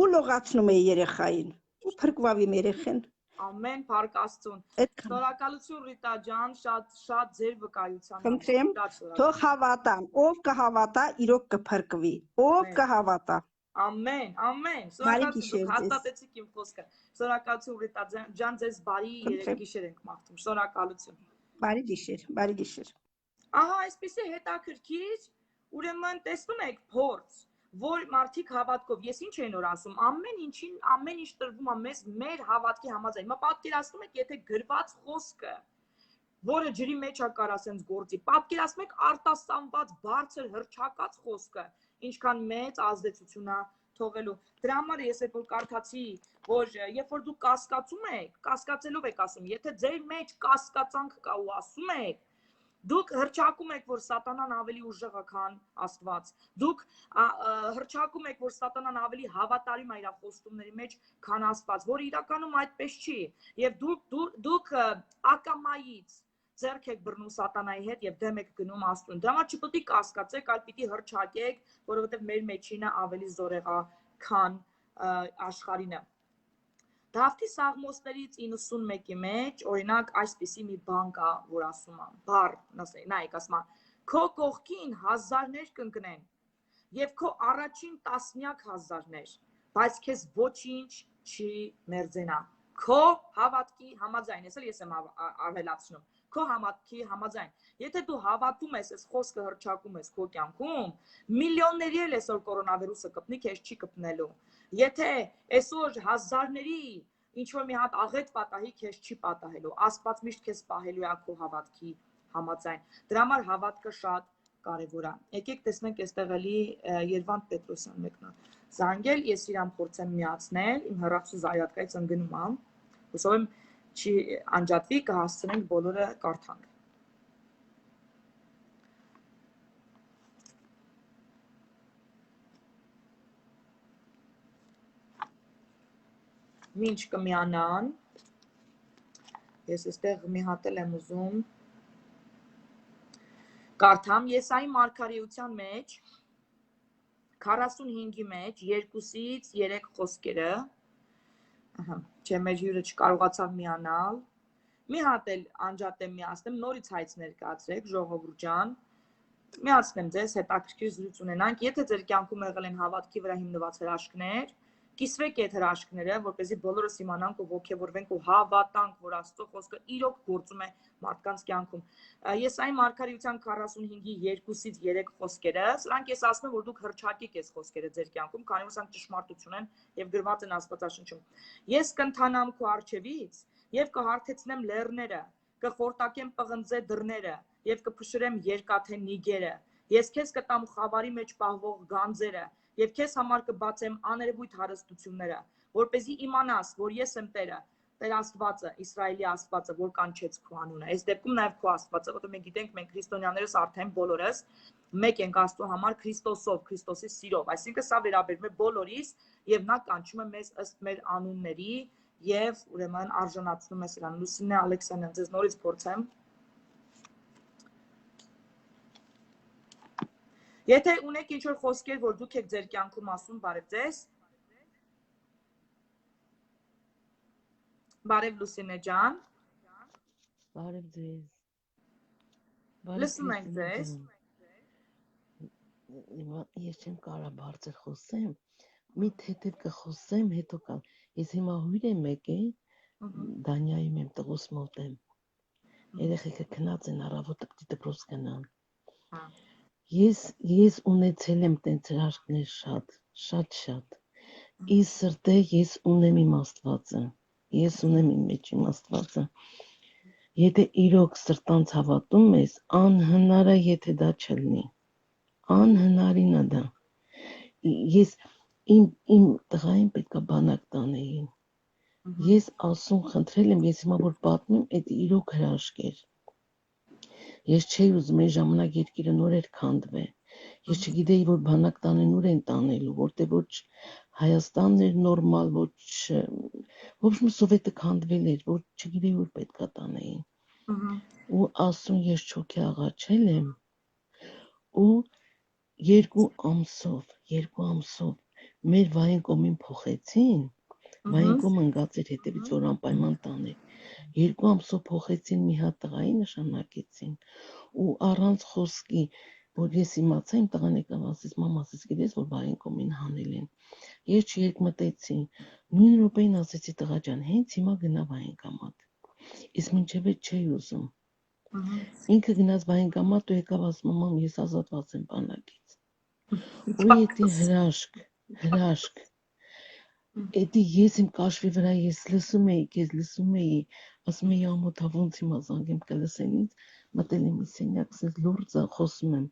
ու լողացնում էի երեխային ու փրկվավ իմ երեխեն։ Ամեն փառք Աստծուն։ Շնորհակալություն Ռիտա ջան, շատ ձեր վկայության համար։ Խնդրեմ, թող հավատան, ով կհավատա, իրոք կփրկվի, ով կհավատա։ Ամեն, ամեն։ Շնորհակալություն, հաստատեցիք իմ խոսքը։ Շնորհակալություն Ռիտա ջան, ձեզ բարի երեկգիշեր ենք մաղթում։ Շնորհակալություն։ Բարի գիշեր, բարի գիշեր։ Ահա, այսպեսի հետաքրքիր, ուրեմն տեսնում եք փորձ, որ մարդիկ հավատքով, ես ինչ են որ ասում, ամեն ինչ տրվում է մեզ մեր հավատքի համաձայն։ Հիմա պատկերացնում եք, եթե գրված խոսքը, որը ջրի մեջ է կար ասենց գործի, պատկերացնում եք արտասանված բարձր հռչակած խոսքը, ինչքան մեծ ազդեցություն է թողելու։ Դրա համար ես որ կարդացի, որ երբ որ դուք կասկածում եք, կասկածելով եք ասում, եթե ձեր մեջ կասկածանք կա ու ասում եք, դուք հռչակում եք, որ սատանան ավելի ուժեղ է, քան Աստված։ Դուք հռչակում եք, որ սատանան ավելի հավատարիմ է իր խոստումների մեջ, քան Աստված, որ իրականում այդպես չի։ Եվ դուք ակամայից ձեռք եք բռնում սատանայի հետ եւ դեմ եք գնում Աստծուն։ Դրա համար չպետք է կասկածեք, այլ պիտի հռչակեք, որովհետեւ մեր մեջինը ավելի զորեղ է, քան աշխարհինը։ Դավթի Սաղմոսներից 91-ի մեջ, օրինակ, այսպիսի մի բան կա, որ ասում է, բառ, նայեք, ասում է, քո կողքին հազարներ կընկնեն, եւ քո առաջին տասնյակ հազարներ, բայց քեզ ոչինչ չի մերձենա։ Քո հավատքի համաձայն, ես եմ ավելացնում, քո հավատքի համաձայն։ Եթե դու հավատում ես, այս խոսքը հռչակում ես քո կյանքում, միլիոնների էլ այսօր կորոնավիրուսը կպնի, քեզ չի կպնելու։ Եթե այսօր հազարների ինչ որ մի հատ աղետ պատահի, քեզ չի պատահելու։ Աստված միշտ քեզ պահելու է քո հավատքի համաձայն։ Դրա համար հավատքը շատ կարևոր է։ Եկեք տեսնենք այստեղ էլի Երվանդ Պետրոսյան մեկն է զանգել, ես իրան փորձեմ միացնել, իմ հեռախոսը զայրատկայից ընկնում է։ Հուսով եմ չի անջատվի, կհասցնենք բոլորը կարդանք։ Մինչ կմիանան, ես այստեղ մի հատ եմ ուզում կարդամ Եսայի մարգարեության մեջ 45-ի մեջ 2-ից 3 խոսքերը, չէ, մեր հյուրը չկարողացավ միանալ, մի հատ էլ անջատեմ միացնեմ, նորից հայց ներկայացրեք, ժողովուրդ ջան, միացնեմ ձեզ, հետաքրքիր զրույց ունենանք, եթե ձեր կյանքում եղել են հավատքի վրա հիմնված հրաշքներ, կիսվեք այդ հրաշքները, որպեսզի բոլորս իմանանք ու ոգևորվենք ու հավատանք, որ Աստծո խոսքը իրոք գործում է մարդկանց կյանքում։ Եսայի մարգարեության 45-ի 2-ից 3 խոսքերը, սրանք ես ասում եմ, որ դուք հռչակեք այս խոսքերը ձեր կյանքում, քանի որ սրանք ճշմարտություն են եւ գրված են Աստվածաշնչում։ Ես կընթանամ քո առջևից եւ կհարթեցնեմ լեռները, կխորտակեմ պղնձե դռները եւ կփշրեմ երկաթե նիգերը։ Ես քեզ կտամ խավարի մեջ պահվող գանձերը եւ քեզ համար կբացեմ աներևույթ հարստությունները, որպեսզի իմանաս, որ ես եմ Տերը, Տեր Աստվածը, Իսրայելի Աստվածը, որ կանչեց քո անունը։ Այս դեպքում նաեւ քո Աստվածը, որովհետեւ մենք գիտենք, մենք քրիստոնյաներս արդեն բոլորս մեկ ենք Աստծո համար Քրիստոսով, Քրիստոսի սիրով, այսինքն սա վերաբերում է բոլորիս եւ նա կանչում է մեզ ըստ մեր անունների եւ ուրեմն արժանացնում է սրան։ Լուսինե Ալեքսանյան, ձեզ նորից փորձեմ։ Եթե ունեք ինչ-որ խոսքեր, որ դուք եք ձեր կյանքում ասում, բարև ձեզ։ Բարև Լուսինե ջան։ Բարև ձեզ։ Լսում ենք ձեզ։ Ես չեմ կարող բարձր խոսեմ, մի թեթև կխոսեմ, հետո կան։ Ես հիմա հույր եմ եկել, Դանիայում եմ, տղուս մոտ եմ։ Երեխեքը քնած են, առավոտը պիտի դպրոց գնան։ Ես ունեցել եմ տենց հրաշքներ շատ։ Իս սրտե ես ունեմ իմ Աստվածը։ Ես ունեմ իմ մեջ իմ Աստվածը։ Եթե իրոք սրտանց հավատում ես, անհնար է, եթե դա չլինի։ Անհնարին է դա։ Ես իմ տղային պետքա բանակ տանեին։ Ես ասում խնդրել եմ, ես հիմա որ պատմեմ, այդ իրոք հրաշք էր։ Ես չէի ուզում այն ժամանակ երկիրը նոր էր քանդվել։ Ես չգիտեի, որ բանակ տանեն ուր են տանելու, որտեղ ոչ Հայաստանն էր նորմալ, ոչ մի սովետը քանդվել էր, որ չգիտեի որ պետքա տանեին։ Ու ասում ես չոքի աղաչել եմ ու 2 ամսով մեր վային կողմին փոխեցին, վային կողմը ընկած էր հետևից որ անպայման տաներ։ 2 ամսով փոխեցին մի հատ տղայի նշանակեցին ու առանց խոսքի որ ես իմացա իմ տղան եկավ ասեց մամա ասես գիտես որ վային կողմին հանել են։ Ես չերկմտեցի, նույն րոպեին ասեցի տղա ջան հենց հիմա գնա վայնկամատ։ Իսկ մինչև այդ չէի ուզում։ Ինքը գնաց վայնկամատ ու եկավ ասում մամ ես ազատված եմ բանակից։ Ու էդի հրաշք։ Էդի ես իմ կաշվի վրա ես լսում էի, ասում էի ամոթա ոնց հիմա զանգեմ կլսեն ինձ, մտել եմ իմ սենյակ, ասես լուրջ խոսում եմ։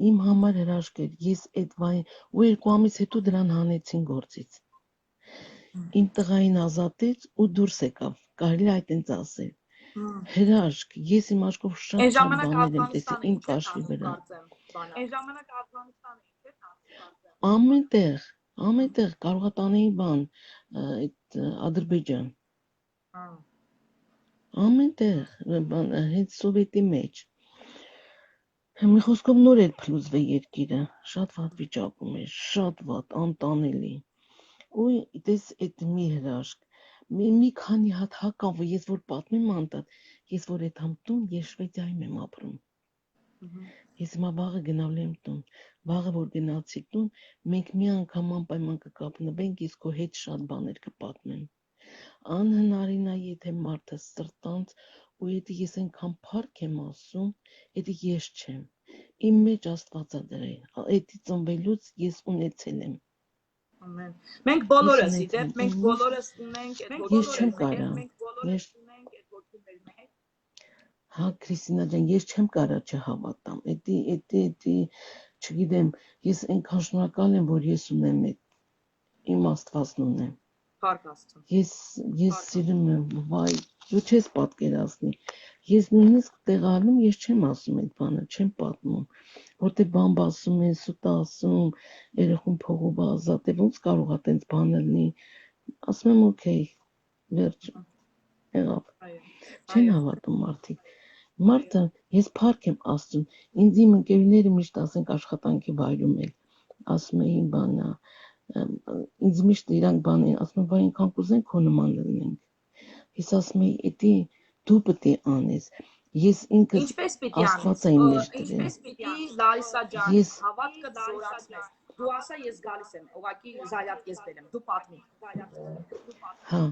Իմ համար հրաշք էր, ես այդ վային ու 2 ամիս հետո դրան հանեցին գործից։ Իմ տղային ազատեց ու դուրս եկավ, կարելի այդ ինձ ասել։ Հրաշք, ես իմ աչքով շատ բաներ եմ տեսել իմ կաշվի վրա։ Այն ժամանակ Աֆղանստանը ինչ էր Ամենտեղ կարողա տանեի բան, այդ Ադրբեջան։ Ամենտեղ, հենց սովետի մեջ։ Մի խոսքով նոր էր փլուզվել երկիրը, շատ վատ վիճակում էր, շատ վատ, անտանելի։ Ու դες այդ մի հրաշք, մի քանի հատ հակավ, ես որ պատմեմ անդադ, ես որ այդ համտուն, ես Շվեդիայում եմ ապրում։ Ես հիմա վաղը գնալու եմ տուն, վաղը որ գնացի տուն, մենք մի անգամ անպայման կկապնվենք, ես քո հետ շատ բաներ կպատմեմ։ Անհնարին է, եթե մարդը սրտանց ու եթե ես այնքան փառք եմ ասում, եթե ես չեմ։ Իմ մեջ Աստված է դրել, էդի ծնվելուց ես ունեցել եմ։ Ամեն։ Մենք բոլորս իդեպ, մենք բոլորս ունենք այդ ոգին։ Ես չեմ կարա։ Հա Քրիստինա ջան, ես չեմ կարա չհավատամ։ Էդի չգիտեմ, ես այնքան շնորհակալ եմ, որ ես ունեմ այդ իմ Աստվածն ունեմ։ Փառք Աստծո։ Ես սիրում եմ, վայ, դու չես պատկերացնի։ Ես նույնիսկ տեղանում ես չեմ ասում այդ բանը, չեմ պատմում, որտեղ բան ասում են, սուտ ասում, երախուն փողով ազատ է, ոնց կարող է տենց բանը լինի։ Ասում եմ օքեյ, վերջ։ Եղավ։ Չեն հավատում մարդիկ։ Մարդը, ես փառք եմ Աստծուն, ինձ իմ ընկերները միշտ ասենք աշխատանքի վայրում էլ, ասում էին բանա, ինձ միշտ իրանք բան են, ասում են, բա ինքան կուզեն քո նման լինենք։ Ես ասում էի, էդի դու պետք է անես։ Ես ինքս Ինչպես պիտի Աստված եմ անես։ մեջ դրել։ Ինչպես պիտի Լարիսա ջան, հավատքը զորացնես։ Դու ասա ես գալիս եմ, ուղղակի զայրատ ես բերեմ, դու պատմի։ Հա։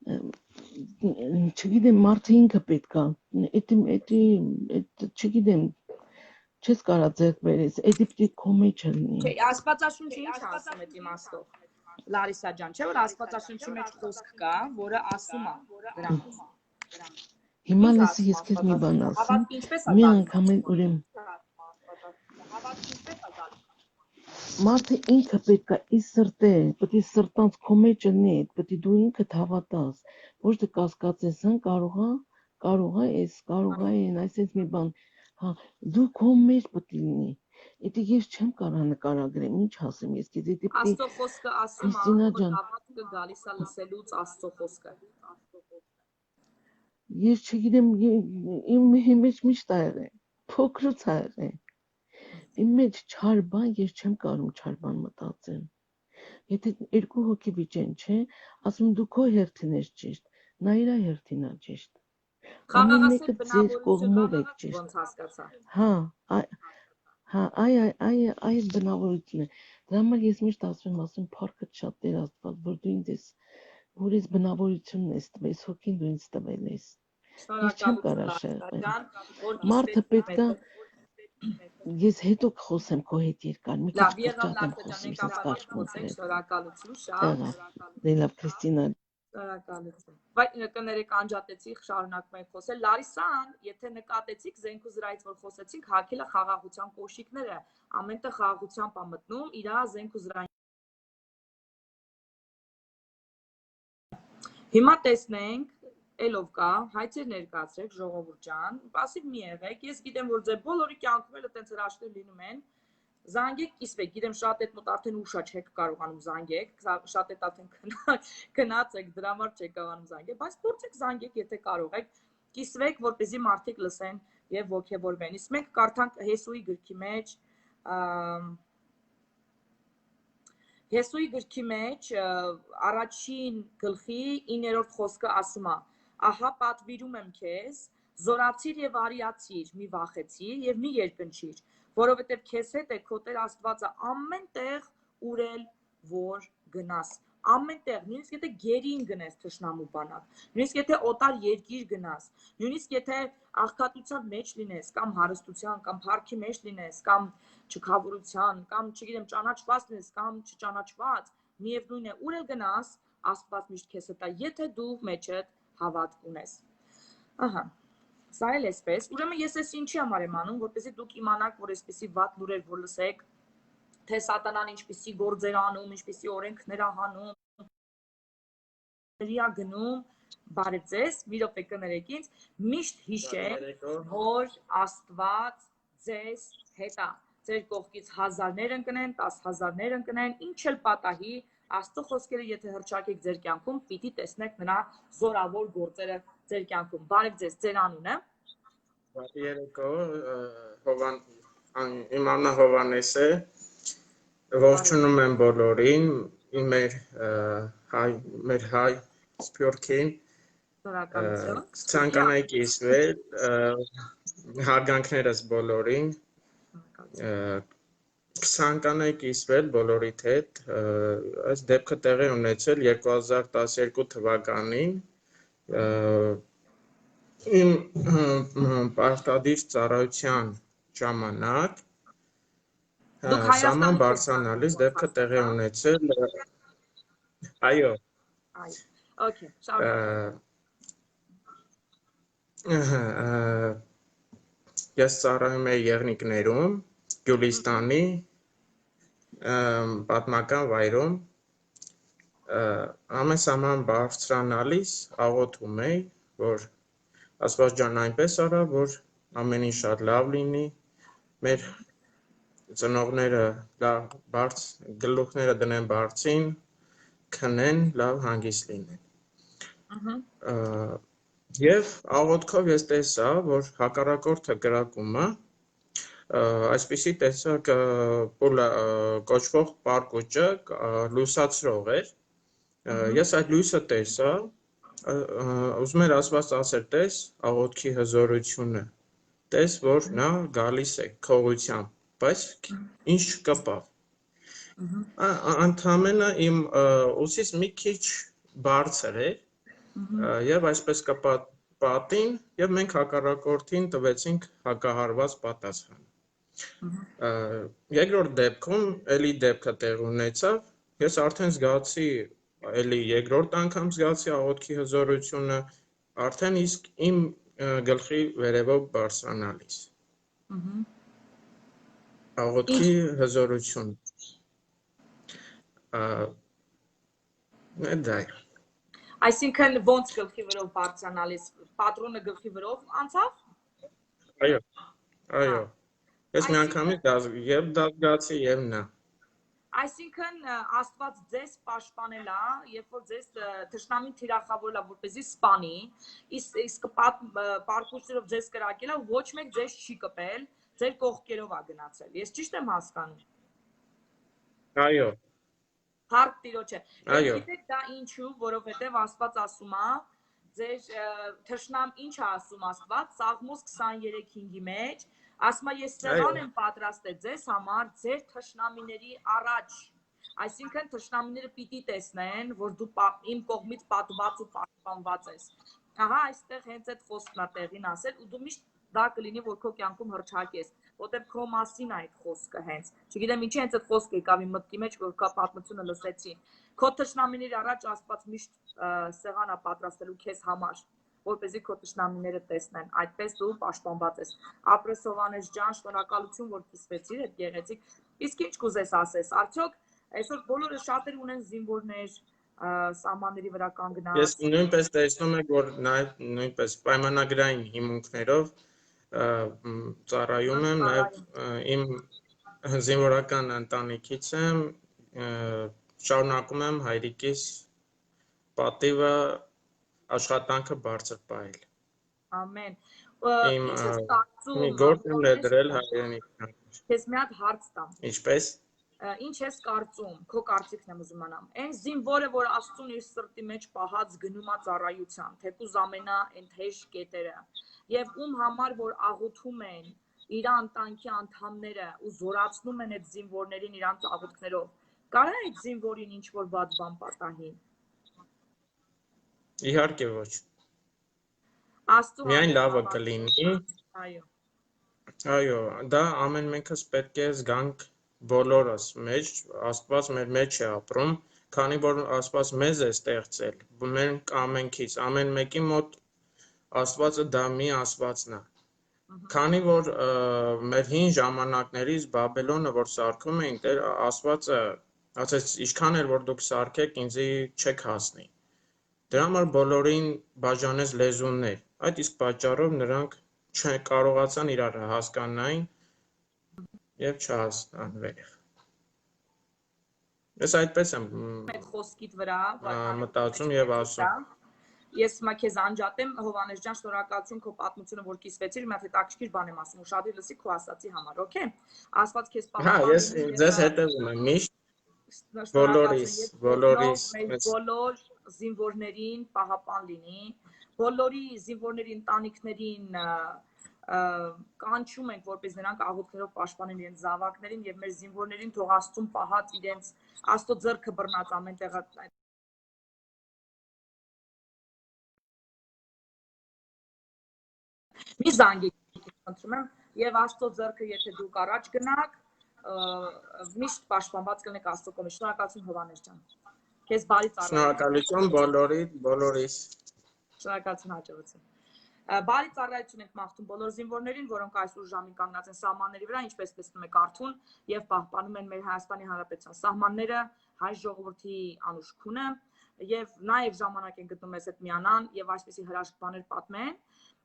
Չգիտեմ, մարդը ինքը պետք է, չգիտեմ, չես կարա ձեռք բերես, էդի պիտի քո մեջ լինի։ Չէ, Աստվածաշունչը ինչ ասում է իմաստով։ Լարիսա ջան, չէ՞ որ Աստվածաշունչի մեջ խոսք կա, որը ասում է դրան։ Հիմա լսի ես քեզ մի բան ասեմ, մի անգամ էլ ուրեմն մարդը ինքը պետք է ի սրտե, պետք է սրտանց քո մեջ լինի, պետք է դու ինքդ հավատաս, ոչ թե կասկածես, հա, կարող է, այսպես մի բան, հա, դու քո մեջ պետք է լինի։ Եթե ես չեմ կարող նկարագրեմ, ինչ ասեմ ես քեզ, եթե Աստծո խոսքը ասում է, որ հավատքը գալիս է լսելուց Աստծո խոսքը։ Ես չգիտեմ, իմ մեջ միշտ ա եղել, փոքրուց ա եղել։ Իմ մեջ չար բան, ես չեմ կարող չար բան մտածել։ Եթե 2 հոգի վիճեն, չէ, ասում դու քո հերթին ես ճիշտ, նա իր հերթին է ճիշտ։ Խաղաղասեր բնավորություն ոնց հասկացա։ Հա, այ բնավորություն է։ Դրա համար ես միշտ ասում փառքը շատ Տեր Աստված, որ դու ինձ որ ես բնավորությունն ես տվել, հոգին դու ինձ տվել ես։ Ես չեմ կարող շեղվել։ Մարդը պետք է Ես հետո կխոսեմ քո հետ երկար, մի քիչ շատ եմ խոսում, ես կարճ մտել։ Շնորհակալություն շատ։ Դե լավ, Քրիստինա Շնորհակալություն։ Բայց կներեք անջատեցիք, շարունակում ենք խոսել։ Լարիսան, եթե նկատեցիք զենք ու զրահից որ խոսեցինք, հակել է խաղաղության կոշիկները, ամենտեղ խաղաղությամբ է մտնում, իրա զենք ու զրահի։ Հիմա տեսնենք, ելով կա, հայցեր ներկացրեք, ժողովուրդ ջան, պասիվ մի եղեք, ես գիտեմ, որ ձեր բոլորի կյանքում էլ այդպես հրաշքներ լինում են, զանգեք, կիսվեք, գիտեմ շատ այդ մոտ արդեն ուշա չեք կարողանում զանգեք, շատ այդ արդեն քնած եք, դրա համար չեք կարողանում զանգել, բայց փորձեք զանգեք, եթե կարող եք, կիսվեք, որպեսզի մարդիկ լսեն եւ ոգևորվեն։ Իսկ մենք կարդանք Հեսուի գրքի մեջ, Հեսուի գրքի մեջ առաջին գլխի 9-րդ խոսքը ասում է. ահա պատվիրում եմ քեզ, զորացիր եւ արիացիր, մի վախեցիր եւ մի երկնչիր, որովհետեւ քեզ հետ է քո Տեր Աստվածը ամենտեղ ուրել որ գնաս, ամենտեղ, նույնիսկ եթե գերին գնես թշնամու բանակ, նույնիսկ եթե օտար երկիր գնաս, նույնիսկ եթե աղքատության մեջ լինես, կամ հարստության, կամ փառքի մեջ լինես, կամ չքավորության, կամ չգիտեմ, ճանաչված լինես, կամ չճանաչված, միևնույն է, ուր էլ գնաս, Աստված միշտ քեզ հետ է, եթե դու մեջդ հավատք ունես։ Ահա, սա էլ էսպես, ուրեմն ես էս ինչի համար եմ անում, որպեսզի դուք իմանաք, որ այսպեսի վատ լուրեր որ լսեք, թե սատանան ինչպեսի գործեր անում, ինչպեսի օրենքներ է հանում, գնում, բարև ձեզ, մի րոպե կներեք ինձ, միշտ հիշեք, որ Աստված ձեզ հետ է, ձեր կողքից հազարներ ընկնեն, 10,000-ներ ընկնեն, ինչ էլ պատահի, Աստծո խոսքերը եթե հռչակեք ձեր կյանքում, պիտի տեսնեք նրա զորավոր գործերը ձեր կյանքում։ Բարև ձեզ, ձեր անունը։ Երեկո իմ անունը Հովանես է, ողջունում եմ բոլորին, մեր հայ սփյուռքին, Շնորհակալություն։ ցանկանայի կիսվել, հարգանքներս բոլորին, ցանկանայի կիսվել բոլորիդ հետ, այս դեպքը տեղի ունեցել 2012 թվականին, իմ պարտադիր ծառայության ժամանակ սահման բարձրանալիս դեպքը տեղի ունեցել, այո, Okay, շարունակեք։ ես ծառայում եի Եղնիկներում, Գյուլիստանի պատմական վայրում, ամեն սահման բարձրանալիս աղոթում էի, որ Աստված ջան այնպես արա, որ ամեն ինչ շատ լավ լինի, մեր ծնողները գլուխները դնեն բարձին, քնեն, լավ հանգիստ լինեն։ Եվ աղոթքով ես տեսա, որ հակառակորդը կրակումը այսպիսի տեսակ կոչվող պարկուճը լուսացրող էր, ես այդ լույսը տեսա, ուզում էր Աստված ասել տես աղոթքի հզորությունը, տես որ նա գալիս է քողությամբ, բայց ինչ չկպավ, ընդամենը իմ ուսից մի քիչ բարձր էր, եւ այսպես կպավ պատին եւ մենք հակառակորդին տվեցինք հակահարված պատասխան։ Երկրորդ դեպքում էլի դեպքը տեղ ունեցավ, ես արդեն զգացի, էլի երկրորդ անգամ զգացի աղոթքի հզորությունը, արդեն իսկ իմ գլխի վերևով բարձրանալիս։ Աղոթքի հզորություն։ Դա է։ Այսինքն ոնց գլխի վրով բարձրանալիս, պատրոնը գլխի վրով անցավ։ Այո։ Ես միանգամից եւ դասգացի եւ նա։ Այսինքն Աստված ձեզ պաշտպանել է, երբ որ ձեզ թշնամին թիրախավորել է, որպեսզի սպանի, իսկ պարկուսներով ձեզ կրակել է, ոչ մեկ ձեզ չի կպել, ձեր կողքերով է գնացել։ Ես ճիշտ եմ հասկանում։ Այո։ Հարկ Տիրոջ է։ Այո։ Գիտեք դա ինչու, որովհետև Աստված ասում է, ձեր թշնամ ինչ է ասում Աստված, Սաղմոս 23:5-ի մեջ, ասում է ես սեղան եմ պատրաստել ձեզ համար ձեր թշնամիների առաջ։ Այսինքն թշնամիները պիտի տեսնեն, որ դու իմ կողմից պատված ու պաշտպանված ես։ Ահա այստեղ հենց այդ խոսքն է տեղին ասել ու դու միշտ դա կլինի, որ քո կյանքում հռչակես, որտեղ քո մասին է այդ խոսքը հենց։ Չգիտեմ ինչի հենց այդ խոսքը եկավ իմ մտքի մեջ, որ կա պատմությունը լսեցի։ Քո թշնամիների առաջ Աստված միշտ սեղանա պատրաստելու քեզ համար, որպեսզի քո տշնամիները տեսնեն, այդպես դու պաշտպանված ես։ Ապրես Հովհաննես ջան, շնորհակալություն, որ կիսվեցիր այդ գեղեցիկ։ Իսկ ինչ կուզես ասես, արդյոք այսօր բոլորը շատեր ունեն զինվորներ, սահմանների վրա կանգնած։ Ես նույնպես տեսնում եմ, որ նույնպես պայմանագրային հիմունքներով ծառայում եմ, նաև իմ զինվորական ընտանիքից եմ, շարունակում եմ հայրիկիս պատիվը աշխատանքը բարձր պահել։ Ամեն։ Իմ Ինչ ես կարծում, մի գործ եմ ներդրել հայրենիքին։ քեզ մի հատ հարց տամ։ Ինչպես։ Ինչ ես կարծում, քո կարծիքն եմ ուզում անամ։ Այն զինվորը, որ Աստծուն իր սրտի մեջ պահած գնում է ծառայության, թեկուզ ամենա այն թեժ կետերը, եւ ում համար որ աղոթում են իր ընտանիքի անդամները ու զորացնում են այդ զինվորներին իրանց աղոթքներով, կարա այդ զինվորին ինչ որ բաց բան պատահի։ Իհարկե ոչ։ Աստծո Միայն լավը կլինի։ Այո, դա ամեն մեկս պետք է զգանք բոլորս մեջ, Աստված մեր մեջ է ապրում, քանի որ Աստված մեզ է ստեղծել, մենք ամենքից, ամեն մեկի մոտ Աստվածը դա մի Աստվածն է։ Քանի որ մեր հին ժամանակներից Բաբելոնը որ սարքում էին, Տեր Աստվածը ասաց, ինչքան էլ որ դուք սարքեք, ինձի չեք հասնի։ Դրա համար բոլորին բաժանեց լեզուններ։ Այդ իսկ պատճառով նրանք չկարողացան իրար հասկանային եւ չհասնան վերեղ։ Ես այդպես եմ այդ խոսքիդ վրա մտածում եւ ասում։ Ես հիմա քեզ անջատեմ, Հովհաննես ջան, շնորհակալություն քո պատմությունը, որ կիսվեցիր, մի հատ հետաքրքիր բան եմ ասում, ուշադիր լսի քո ասացի համար, օքեյ։ Աստված քեզ պահպանի։ Հա, ես ձեզ հետևում եմ միշտ բոլոր զինվորներին պահապան լինի, բոլորի զինվորների ընտանիքներին կանչում ենք, որպես նրանք աղոթքներով պաշտպանեն իրենց զավակներին եւ մեր զինվորներին թող Աստծուն պահած իրենց Աստծո ձեռքը բռնած ամեն տեղը մի զանգի խնդրում եմ եւ Աստծո ձեռքը եթե դուք առաջ գնաք միշտ պաշտպանված կլինեք Աստծո կողմից։ Շնորհակալություն Հովհաննես ջան։ Քեզ բարի ծառայություն։ Շնորհակալություն բոլորիս։ Շնորհակալություն հաջողություն։ Բարի ծառայություն ենք մաղթում բոլոր զինվորներին, որոնք այսօր ժամին կանգնած են սահմանների վրա, ինչպես տեսնում եք արթուն եւ պահպանում են մեր Հայաստանի Հանրապետության սահմանները, հայ ժողովրդի անուշքունը եւ նաեւ ժամանակ են գտնում մեզ հետ միանան եւ այսպիսի հրաշք բաներ պատմեն։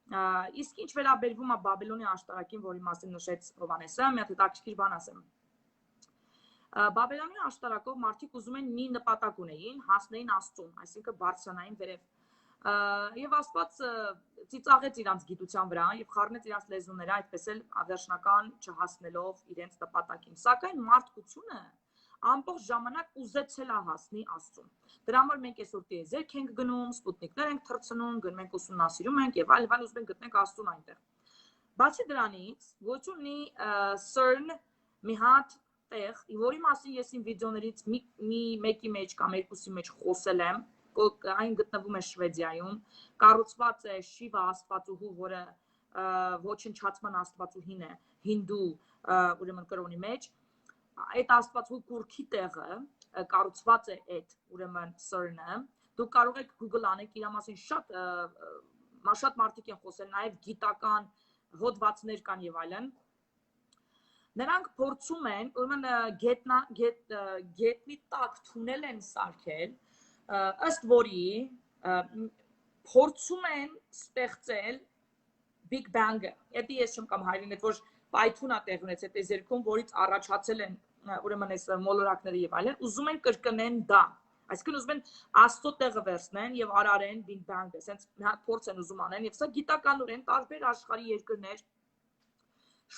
Իսկ ինչ վերաբերվում է Բաբելոնի աշտարակին, որի մասին նշեց Հովհաննեսը, մի հատ հետաքրքիր բան ասեմ։ Բաբելոնի աշտարակով մարդիկ ուզում են մի նպատակ ունեին, հասնեին Աստծուն, այսինքն բարձրանային վերև։ Եվ Աստված ծիծաղեց իրանց գիտության վրա եւ խառնեց իրանց լեզուները, այդպես էլ ավերժնական չհասնելով իրենց նպատակին։ Սակայն մարդկությունը ամբողջ ժամանակ ուզեցել է հասնի Աստծուն։ Դրա համար մենք այսօր տիեզերք ենք գնում, սպուտնիկներ ենք թռցնում, գնում ենք ուսումնասիրում ենք եւ այլն ուզում ենք գտնենք Աստծուն այնտեղ։ Բացի դրանից, գոյություն ունի CERN մի հատ տեղ, որի մասին ես իմ վիդեոներից մեկի մեջ կամ երկուսի մեջ խոսել եմ, այն գտնվում է Շվեդիայում, կառուցված է Շիվա աստվածուհու, որը ոչնչացման աստվածուհին է, հինդու ուրեմն կրոնի մեջ, այդ աստվածուհու կուռքի տեղը կառուցված է այդ ուրեմն CERN-ը, դուք կարող եք Google անեք, իր մասին շատ մարդիկ են խոսել, նաև գիտական հոդվածներ կան եւ այլն։ Նրանք փորձում են, ուրեմն գետնի տակ թունել են սարքել, ըստ որի փորձում են ստեղծել Big Bang-ը։ Դա ես չեմ կամ հայրեն, այդ որ պայթուն է տեղ ունեցել այդ երկրում, որից առաջացել են ուրեմն այս մոլորակները եւ այլն, ուզում են կրկնեն դա։ Այսինքն ուզում են Աստծո տեղը վերցնեն եւ արարեն Big Bang-ը, ասենց մի հատ փորձ են ուզում անեն եւ սա գիտականորեն տարբեր աշխարհի երկրներ,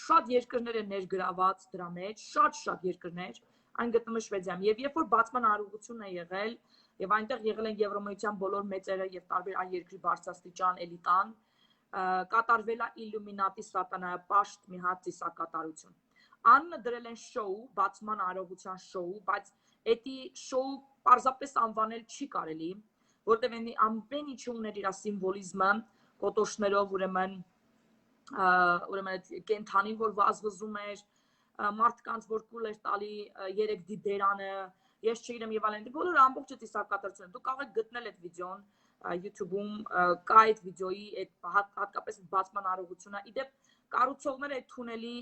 շատ երկրներ են ներգրաված դրա մեջ, շատ երկրներ, այն գտնվում է Շվեդիայում եւ երբ որ բացման արարողությունն է եղել եւ այնտեղ եղել են Եվրոմիության բոլոր մեծերը եւ տարբեր այլ երկրի բարձրաստիճան էլիտան, կատարվել է Իլյումինատի սատանայապաշտ մի հատ ծիսակատարություն։ Անունը դրել են շոու, բացման արարողության շոու, բայց էդի շոու պարզապես անվանել չի կարելի, որտեղ ամեն ինչ ուներ իր սիմվոլիզմը, կոտոշներով ուրեմն կենթանին, որ վազվզում էր, մարդկանց, որ կուլ էր տալի 3D դերանը, ես չգիտեմ եւ այլն, բոլորը ամբողջ ծիսակատարություն են։ Դուք կարող եք գտնել այդ վիդեոն YouTube-ում, կա այդ վիդեոյի այդ հատկապես բացման արարողությունը։ Իդեպ կառուցողները այդ թունելի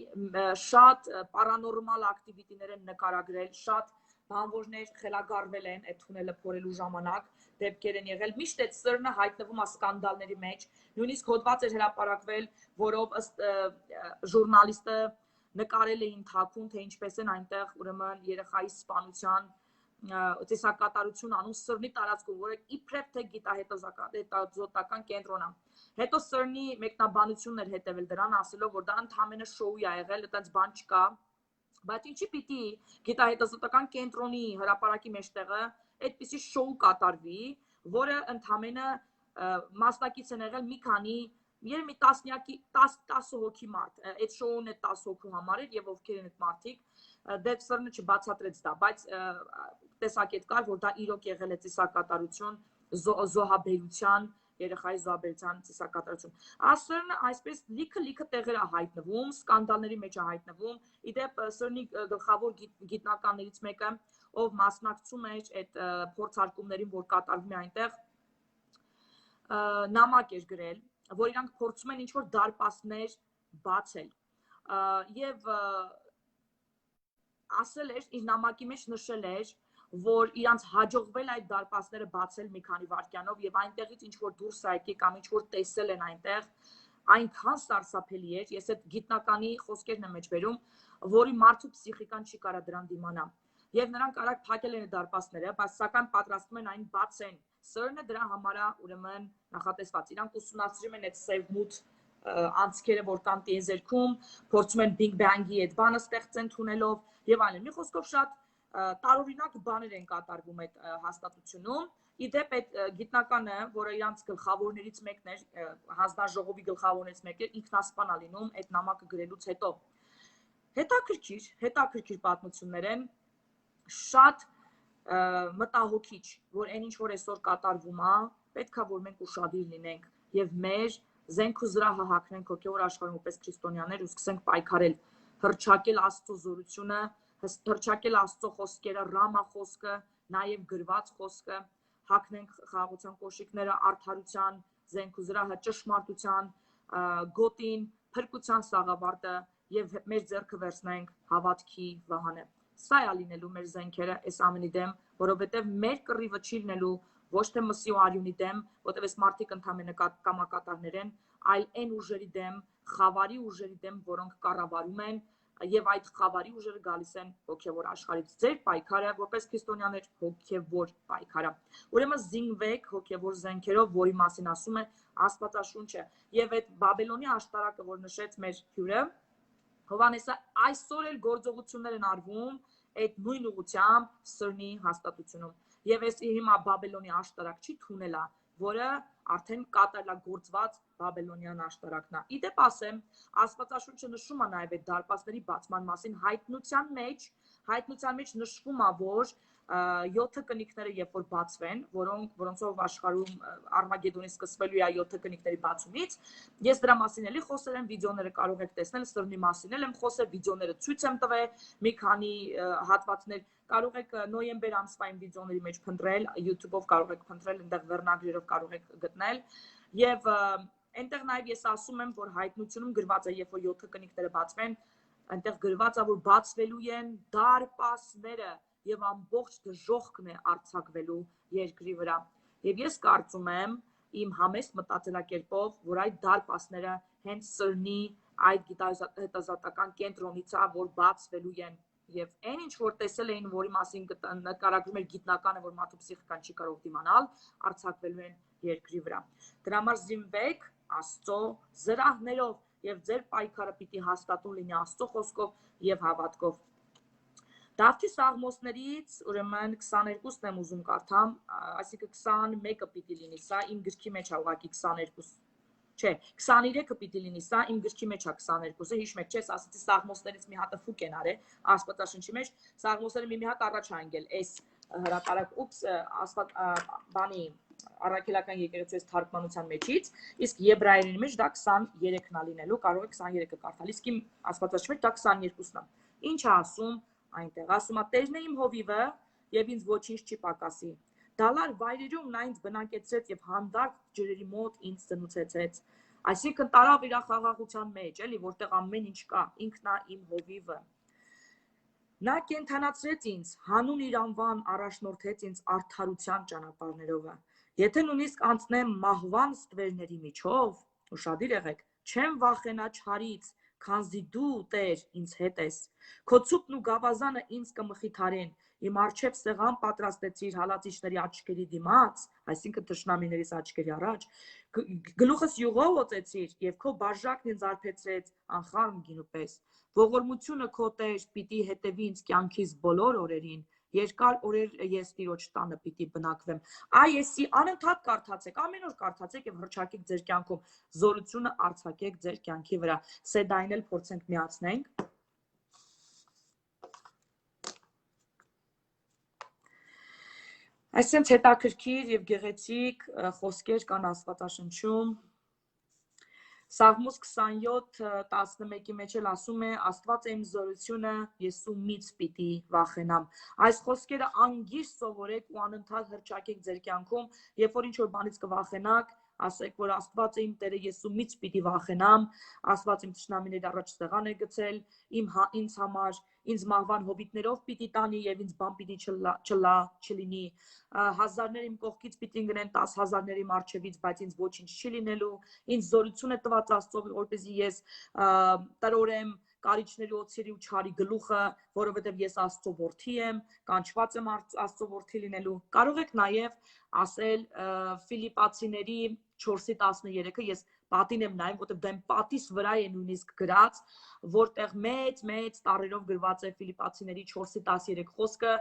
շատ պարանորմալ ակտիվիտիներ են նկարագրել, շատ բանվորներ խելագարվել են այդ թունելը փորելու ժամանակ, դեպքեր են եղել։ Միշտ այդ սրնը հայտնվում է սկանդալների մեջ, նույնիսկ հոդված էր հրապարակվել, որով ըստ ժուրնալիստը նկարել էին թաքուն, թե ինչպես են այնտեղ ուրեմն երեխայի սպանության ծիսակատարություն անում սրնի տարածքում, որը իբրև թե գիտահետազոտական կենտրոն է։ Հետո սրնի մեկնաբանությունն էր հետևել դրան, ասելով, որ դա ընդհանրապես շոու է եղել, այդպես բան չկա։ Բայց ինչի պիտի գիտահետազոտական կենտրոնի հրապարակի մեջտեղը այդպիսի շոու կատարվի, որը ընդհանրապես մասնակից են եղել մի քանի Երբ մի տասնյակի 10 հոգի մարդ, այդ շոուն է 10 հոգու համար էր եւ ովքեր են այդ մարդիկ, դեպ սրնը չբացատրեց դա, բայց տեսակետ կար, որ դա իրոք եղել է ծիսակատարություն, զոհաբերության, երեխայի զոհաբերության ծիսակատարություն։ Սրնը այսպես լիքը տեղեր է հայտնվում, սկանդալների մեջ է հայտնվում։ Իդեպ սրնի գլխավոր գիտնականներից մեկը, ով մասնակցում էր այդ փորձարկումներին, որ կատարվում է այնտեղ, նամակ էր գրել, որ իրանք փորձում են ինչ-որ դարպասներ բացել եւ ասել էր, իր նամակի մեջ նշել էր, որ իրանք հաջողվել այդ դարպասները բացել մի քանի վայրկյանով եւ այնտեղից ինչ-որ դուրս է եկել կամ ինչ-որ տեսել են այնտեղ, այնքան սարսափելի էր, ես այդ գիտնականի խոսքերն եմ մեջ վերում, որի մարդու պսիխիկան չի կարա դրան դիմանա։ Եվ նրանք արագ փակել են դարպասները, բայց սակայն պատրաստվում են այն բացեն։ Սրնը դրա համար է ուրեմն նախատեսված։ Իրանք ուսումնասիրում են այդ սև-մութ անցքերը, որ կան տիեզերքում, փորձում են Big Bang-ի այդ բանը ստեղծեն թունելով եւ այլն։ Մի խոսքով շատ տարօրինակ բաներ են կատարվում այդ հաստատությունում։ Իդեպ այդ գիտնականը, որը իրանց գլխավորներից մեկն էր, հանձնաժողովի գլխավորներից մեկը, ինքնասպան է լինում այդ նամակը գրելուց հետո։ Հետաքրքիր պատմություններ են, շատ մտահոգիչ, որ այն ինչ որ այսօր կատարվում է, պետքա որ մենք ուշադիր լինենք եւ մեր զենք ու զրահը հագնենք հոգեոր աշխարհում որպես քրիստոնյաներ ու սկսենք պայքարել, հռչակել Աստծո զորությունը, հռչակել Աստծո խոսքերը, ռամա խոսքը, նաեւ գրված խոսքը, հագնենք խաղաղության կոշիկները, արդարության, զենք ու զրահը, ճշմարտության, գոտին, փրկության սաղավարտը եւ մեր ձեռքը վերցնենք հավատքի վահանը։ Սա է լինելու մեր զենքերը այս ամենի դեմ, որովհետև մեր կռիվը չի լինելու ոչ թե մսի ու արյունի դեմ, որտեղ այս մարդիկ ընդհանրապես կամակատարներ են, այլ այն ուժերի դեմ, խավարի ուժերի դեմ, որոնք կառավարում են, եւ այդ խավարի ուժերը գալիս են հոգեվոր աշխարհից։ Ձեր պայքարը որպես քրիստոնյաներ հոգեվոր պայքարը։ Ուրեմն զինվեք հոգեվոր զենքերով, որի մասին ասում է Աստվածաշունչը, եւ այդ Բաբելոնի աշտարակը, որ նշեց մեր հյուրը, Հովանեսը, այսօր էլ գործողություններ են արվում այդ նույն ուղղությամբ սրնի հաստատությունում։ Եվ այս հիմա Բաբելոնի աշտարակ չի թունելա, որը արդեն կատարելագործված Բաբելոնյան աշտարակն է։ Իդեպ ասեմ, Աստվածաշունչը նշում է նաև այդ դարպասների բացման մասին հայտնության մեջ նշվում է, որ 7 կնիկները երբ որ բացվեն, որոնցով աշխարհում Արմագեդոնի սկսվելու է 7 կնիկների բացումից, ես դրա մասին էլի խոսել եմ, վիդեոները կարող եք տեսնել, սրնի մասին եմ խոսել, վիդեոները ցույց եմ տվել, մի քանի հատվածներ կարող եք նոյեմբեր ամսվա իմ վիդեոների մեջ փնտրել, YouTube-ով կարող եք փնտրել, այնտեղ վերնագրերով կարող եք գտնել, եւ այնտեղ նաև ես ասում եմ, որ հայտնությունում գրված է, երբ որ 7 կնիկները բացվեն, այնտեղ գրված է, որ բացվելու են դարպասները եւ ամբողջ դժոխքն է արձակվելու երկրի վրա։ Եվ ես կարծում եմ իմ համեստ մտածելակերպով, որ այդ դարպասները հենց սրնի այդ գիտահետազոտական կենտրոնից է, որ բացվելու են եւ այն ինչ որ տեսել էին, որի մասին նկարագրում էր գիտնականը, որ մարդու պսիխիկան չի կարող դիմանալ, արձակվելու են երկրի վրա։ Դրա համար զինվեք Աստծո զրահներով եւ ձեր պայքարը պիտի հաստատուն լինի Աստծո խոսքով եւ հավատքով։ Դավթի Սաղմոսներից ուրեմն 22-ն եմ ուզում կարդամ, այսինքն 21-ը պիտի լինի, սա իմ գրքի մեջ է ուղղակի 22, չէ, 23-ը պիտի լինի, սա իմ գրքի մեջ է 22-ը, հիշում եք, չէ, ասացի Սաղմոսներից մի հատը ֆուկ են արել Աստվածաշնչի մեջ, Սաղմոսները մի հատ առաջ են անգել, այս հրատարակ, բանի առաքելական եկեղեցու թարգմանության մեջից, իսկ եբրայերենի մեջ դա 23-ն է լինելու, կարող է 23-ը կարդալ, իսկ իմ Աստվածաշնչի մեջ դա 22-ն է։ Ինչ է ասում այնտեղ, ասում է Տերն է իմ հովիվը եւ ինձ ոչինչ չի պակասի։ Դալար վայրերում նա ինձ բնակեցրեց եւ հանդարտ ջրերի մոտ ինձ ծնուցեցեց։ Այսինքն տարավ իր խաղաղության մեջ, էլի, որտեղ ամեն ինչ կա, ինքն է իմ հովիվը։ Նա կենթանացրեց ինձ, հանուն իր անվան առաջնորդեց ինձ արդարության ճանապարհներով։ Եթե նույնիսկ անցնեմ մահվան ստվերների միջով, ուշադիր եղեք, չեմ վախենա չարից, քանզի դու, Տեր, ինձ հետ ես։ Քո ցուպն ու գավազանը ինձ կմխիթարեն, իմ առջև սեղան պատրաստեցիր հալածիչների աչքերի դիմաց, այսինքն թշնամիներիս աչքերի առաջ, գլուխս յուղով օծեցիր եւ քո բաժակն ինձ արբեցրեց անխարմ գինու պես։ Ողորմությունը քո Տեր պիտի հետևի ինձ կյանքիս բոլոր օրերին, երկար օրեր ես Տիրոջ տանը պիտի բնակվեմ։ Այ էսի անընդհատ կարդացեք, ամեն օր կարդացեք եւ հռչակեք ձեր կյանքում, զորությունը արձակեք ձեր կյանքի վրա։ Սեդային էլ փորձենք միացնենք։ Այսինքն հետաքրքիր եւ գեղեցիկ խոսքեր կան Աստվածաշնչում։ Սաղմոս 27:11-ի մեջ էլ ասում է. Աստված է իմ զորությունը, ես ումից պիտի վախենամ։ Այս խոսքերը անգիշտ սովորեք ու անընդհատ հռչակեք ձեր կյանքում, երբ որ ինչ որ բանից կվախենաք, ասեք, որ Աստված է իմ Տերը, ես ումից պիտի վախենամ, Աստված իմ թշնամիների առաջ սեղան է գցել, ինձ համար, ինձ մահվան հոբիտներով պիտի տանի եւ ինձ բան պիտի չլինի, հազարներ իմ կողքից պիտի ընկնեն 10,000-ների առջևից, բայց ինձ ոչինչ չի լինելու, ինձ զորություն է տված Աստծո, որպեսզի ես տրորեմ կարիճների օձերի ու չարի գլուխը, որովհետև ես Աստծո որդի եմ, կանչված եմ Աստծո որդի լինելու։ Կարող եք նաև ասել Ֆիլիպացիների 4:13-ը, ես պատին եմ նայում, որտեղ դա իմ պատիս վրա է նույնիսկ գրած, որտեղ մեծ տառերով գրված է Ֆիլիպացիների 4:13 խոսքը,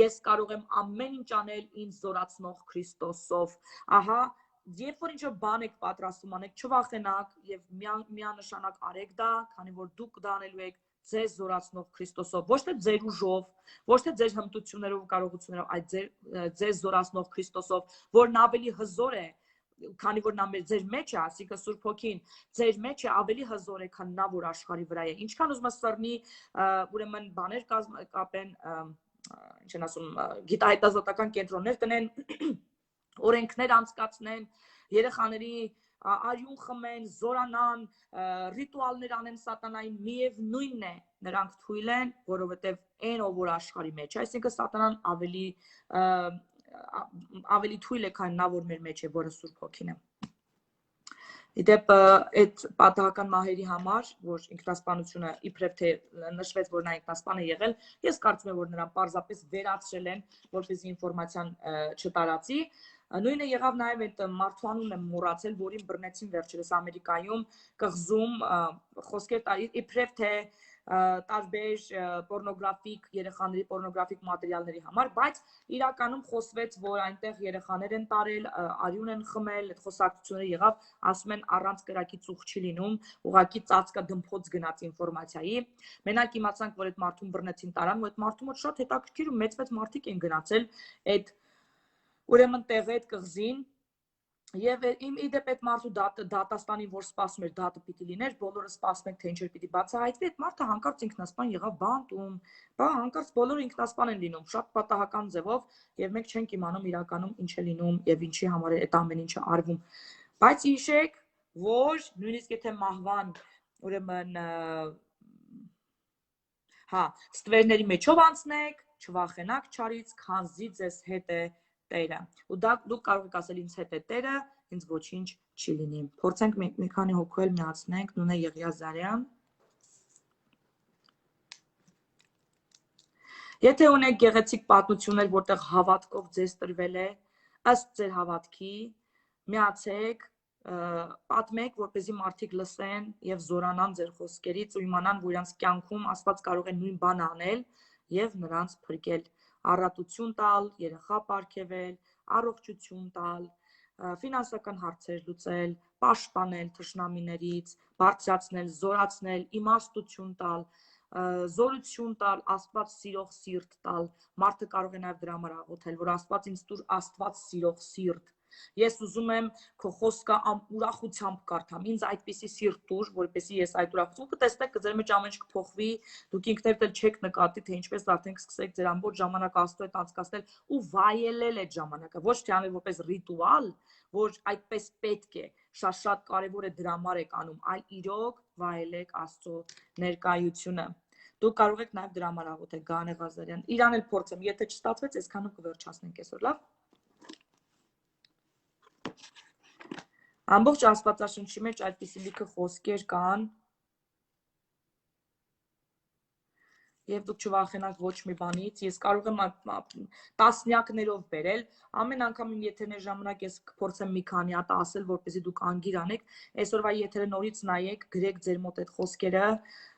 ես կարող եմ ամեն ինչ անել ինձ զորացնող Քրիստոսով։ Ահա, երբ որ ինչ-որ բան եք պատրաստում անեք, չվախենաք եւ միանշանակ արեք դա, քանի որ դուք դա անելու եք ձեզ զորացնող Քրիստոսով, ոչ թե ձեր ուժով, ոչ թե ձեր հմտություններով ու կարողություններով, այլ ձեզ զորացնող Քրիստոսով, որն ավելի հզոր է, քանի որ նա ձեր մեջ է, ասիկա Սուրբ Հոգին, ձեր մեջ է ավելի հզոր է, քան նա, որ աշխարհի վրա է։ Ինչքան ուզում ես սռնի, ուրեմն բաներ կապեն, ինչ են ասում, գիտահետազոտական կենտրոններ տնեն, օրենքներ անցկացնեն, երեխաների արյուն խմեն, զորանան, ռիտուալներ անեն սատանային, միևնույնն է, նրանք թույլ են, որովհետև այն ով որ աշխարհի մեջ է, այսինքն սատանան ավելի թույլ է, քան նա որ մեր մեջ է, որը Սուրբ Հոգին է։ Իդեպ այդ պատահական մահերի համար, որ ինքնասպանությունը իբրև թե նշվեց, որ նա ինքնասպան է եղել, ես կարծում եմ, որ նրան պարզապես վերացրել են, որպեսզի ինֆորմացիան չտարածի։ Նույնը եղավ նաև այդ մարդու անունն եմ մոռացել, որին բռնեցին վերջերս Ամերիկայում, կղզում, խոսքեր իբրև թե տարբեր պորնոգրաֆիկ երեխաների պորնոգրաֆիկ մատերիալների համար, բայց իրականում խոսվեց, որ այնտեղ երեխաներ են տարել, արյուն են խմել, այդ խոսակցությունները եղավ, ասում են առանց կրակի ծուխ չի լինում, ուղղակի ծածկա դմփոց գնաց ինֆորմացիայի։ Մենակ իմացանք, որ այդ մարդուն բռնեցին տարան, ու այդ մարդու մոտ շատ հետաքրքիր ու մեծ մարդիկ են գնացել այդ ուրեմն տեղը այդ կղզին, եւ իդեպ այդ մարդու դատաստանին, որ սպասում էր դատը պիտի լիներ, բոլորը սպասում են, թե ինչեր պիտի բացահայտվի, այդ մարդը հանկարծ ինքնասպան եղավ բանտում, հանկարծ բոլորը ինքնասպան են լինում, շատ պատահական ձևով, եւ մենք չենք իմանում իրականում ինչ է լինում եւ ինչի համար է այդ ամեն ինչը արվում։ Բայց հիշեք, որ նույնիսկ եթե մահվան, ուրեմն ստվերների մեջով անցնեք, չվախենաք չարից, քանզի ձեզ հետ է Տերը։ Ու դա դուք կարող եք ասել ինձ հետ է Տերը, ինձ ոչինչ չի լինի։ Փորձենք մի քանի հոգու էլ միացնենք, Նունե Եղիազարյան։ Եթե ունեք գեղեցիկ պատմություններ, որտեղ հավատքով ձեզ տրվել է, ըստ ձեր հավատքի, միացեք, պատմեք, որպեսզի մարդիկ լսեն եւ զորանան ձեր խոսքերից ու իմանան, որ իրանց կյանքում Աստված կարող է նույն բանը անել եւ նրանց փրկել, առատություն տալ, երեխա պարգևել, առողջություն տալ, ֆինանսական հարցեր լուծել, պաշտպանել թշնամիներից, բարձրացնել, զորացնել, իմաստություն տալ, զորություն տալ, Աստված սիրող սիրտ տալ։ Մարդը կարող է նաև դրա համար աղոթել, որ Աստված ինձ տուր Աստված սիրող սիրտ, Ես ուզում եմ քո խոսքը ուրախությամբ կարդամ, ինձ այդպիսի սիրտ տուր, որպեսզի ես այդ ուրախությունը տեսնեք, ձեր մեջ ամեն ինչ կփոխվի, դուք ինքներդ էլ չեք նկատի, թե ինչպես արդեն կսկսեք ձեր ամբողջ ժամանակ Աստծո հետ անցկացնել ու վայելել այդ ժամանակը, ոչ թե անել որպես ռիտուալ, որ այդպես պետք է, շատ կարևոր է դրամար եք անում, այլ իրոք վայելեք Աստծո ներկայությունը։ Դուք կարող եք նաև դրամար աղոթել Գանե Ղազարյան։ Իրան էլ փորձեմ, եթե չստացվեց, այսքանում կվերջացնենք այսօր, լավ։ Ամբողջ Աստվածաշնչի մեջ այդպիսի լիքը խոսքեր կան, եւ դուք չվախենաք ոչ մի բանից, ես կարող եմ տասնյակներով բերել, ամեն անգամ իմ եթերների ժամանակ ես կփորձեմ մի քանի հատ ասել, որպեսզի դուք անգիր անեք, այսօրվա եթերը նորից նայեք, գրեք ձեր մոտ այդ խոսքերը,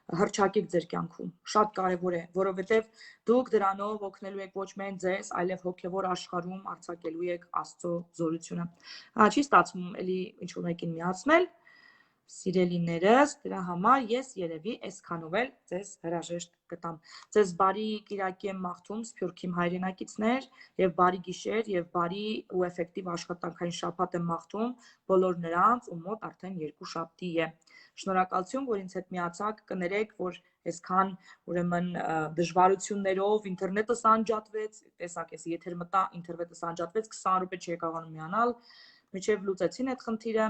հռչակեք ձեր կյանքում, շատ կարևոր է, որովհետեւ դուք դրանով օգնելու եք ոչ միայն ձեզ, այլև հոգեվոր աշխարհում արձակելու եք Աստծո զորությունը։ Չի ստացվում էլի ինչ-որ մեկին միացնել, սիրելիներս, դրա համար ես երևի այսքանով էլ ձեզ հրաժեշտ կտամ։ Ձեզ բարի կիրակի եմ մաղթում, Սփյուռքի հայրենակիցներ, եւ բարի գիշեր եւ բարի ու էֆեկտիվ աշխատանքային շաբաթ եմ մաղթում բոլոր նրանց, ում մոտ արդեն 2 շաբթի է։ Շնորհակալություն, որ ինձ հետ միացաք, կներեք, որ այսքան ուրեմն դժվարություններով ինտերնետը սանջատվեց, տեսակ ես եթեր մտա, ինտերնետը սանջատվեց, 20 րոպե չի կարողանում միանալ, մինչեւ լուծեցին այդ խնդիրը։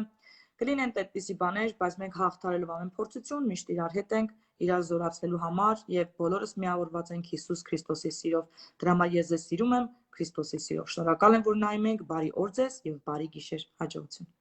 Կլինեն այդպիսի բաներ, բայց մենք հաղթարելով ամեն փորձություն միշտ իրար հետ ենք, իրար զորացնելու համար եւ բոլորս միավորված ենք Հիսուս Քրիստոսի սիրով։ Դրա համար ես ձեզ սիրում եմ Քրիստոսի սիրով։ Շնորհակալ եմ, որ նայում եք, բարի օր ձեզ եւ բարի գիշեր, հաջողություն։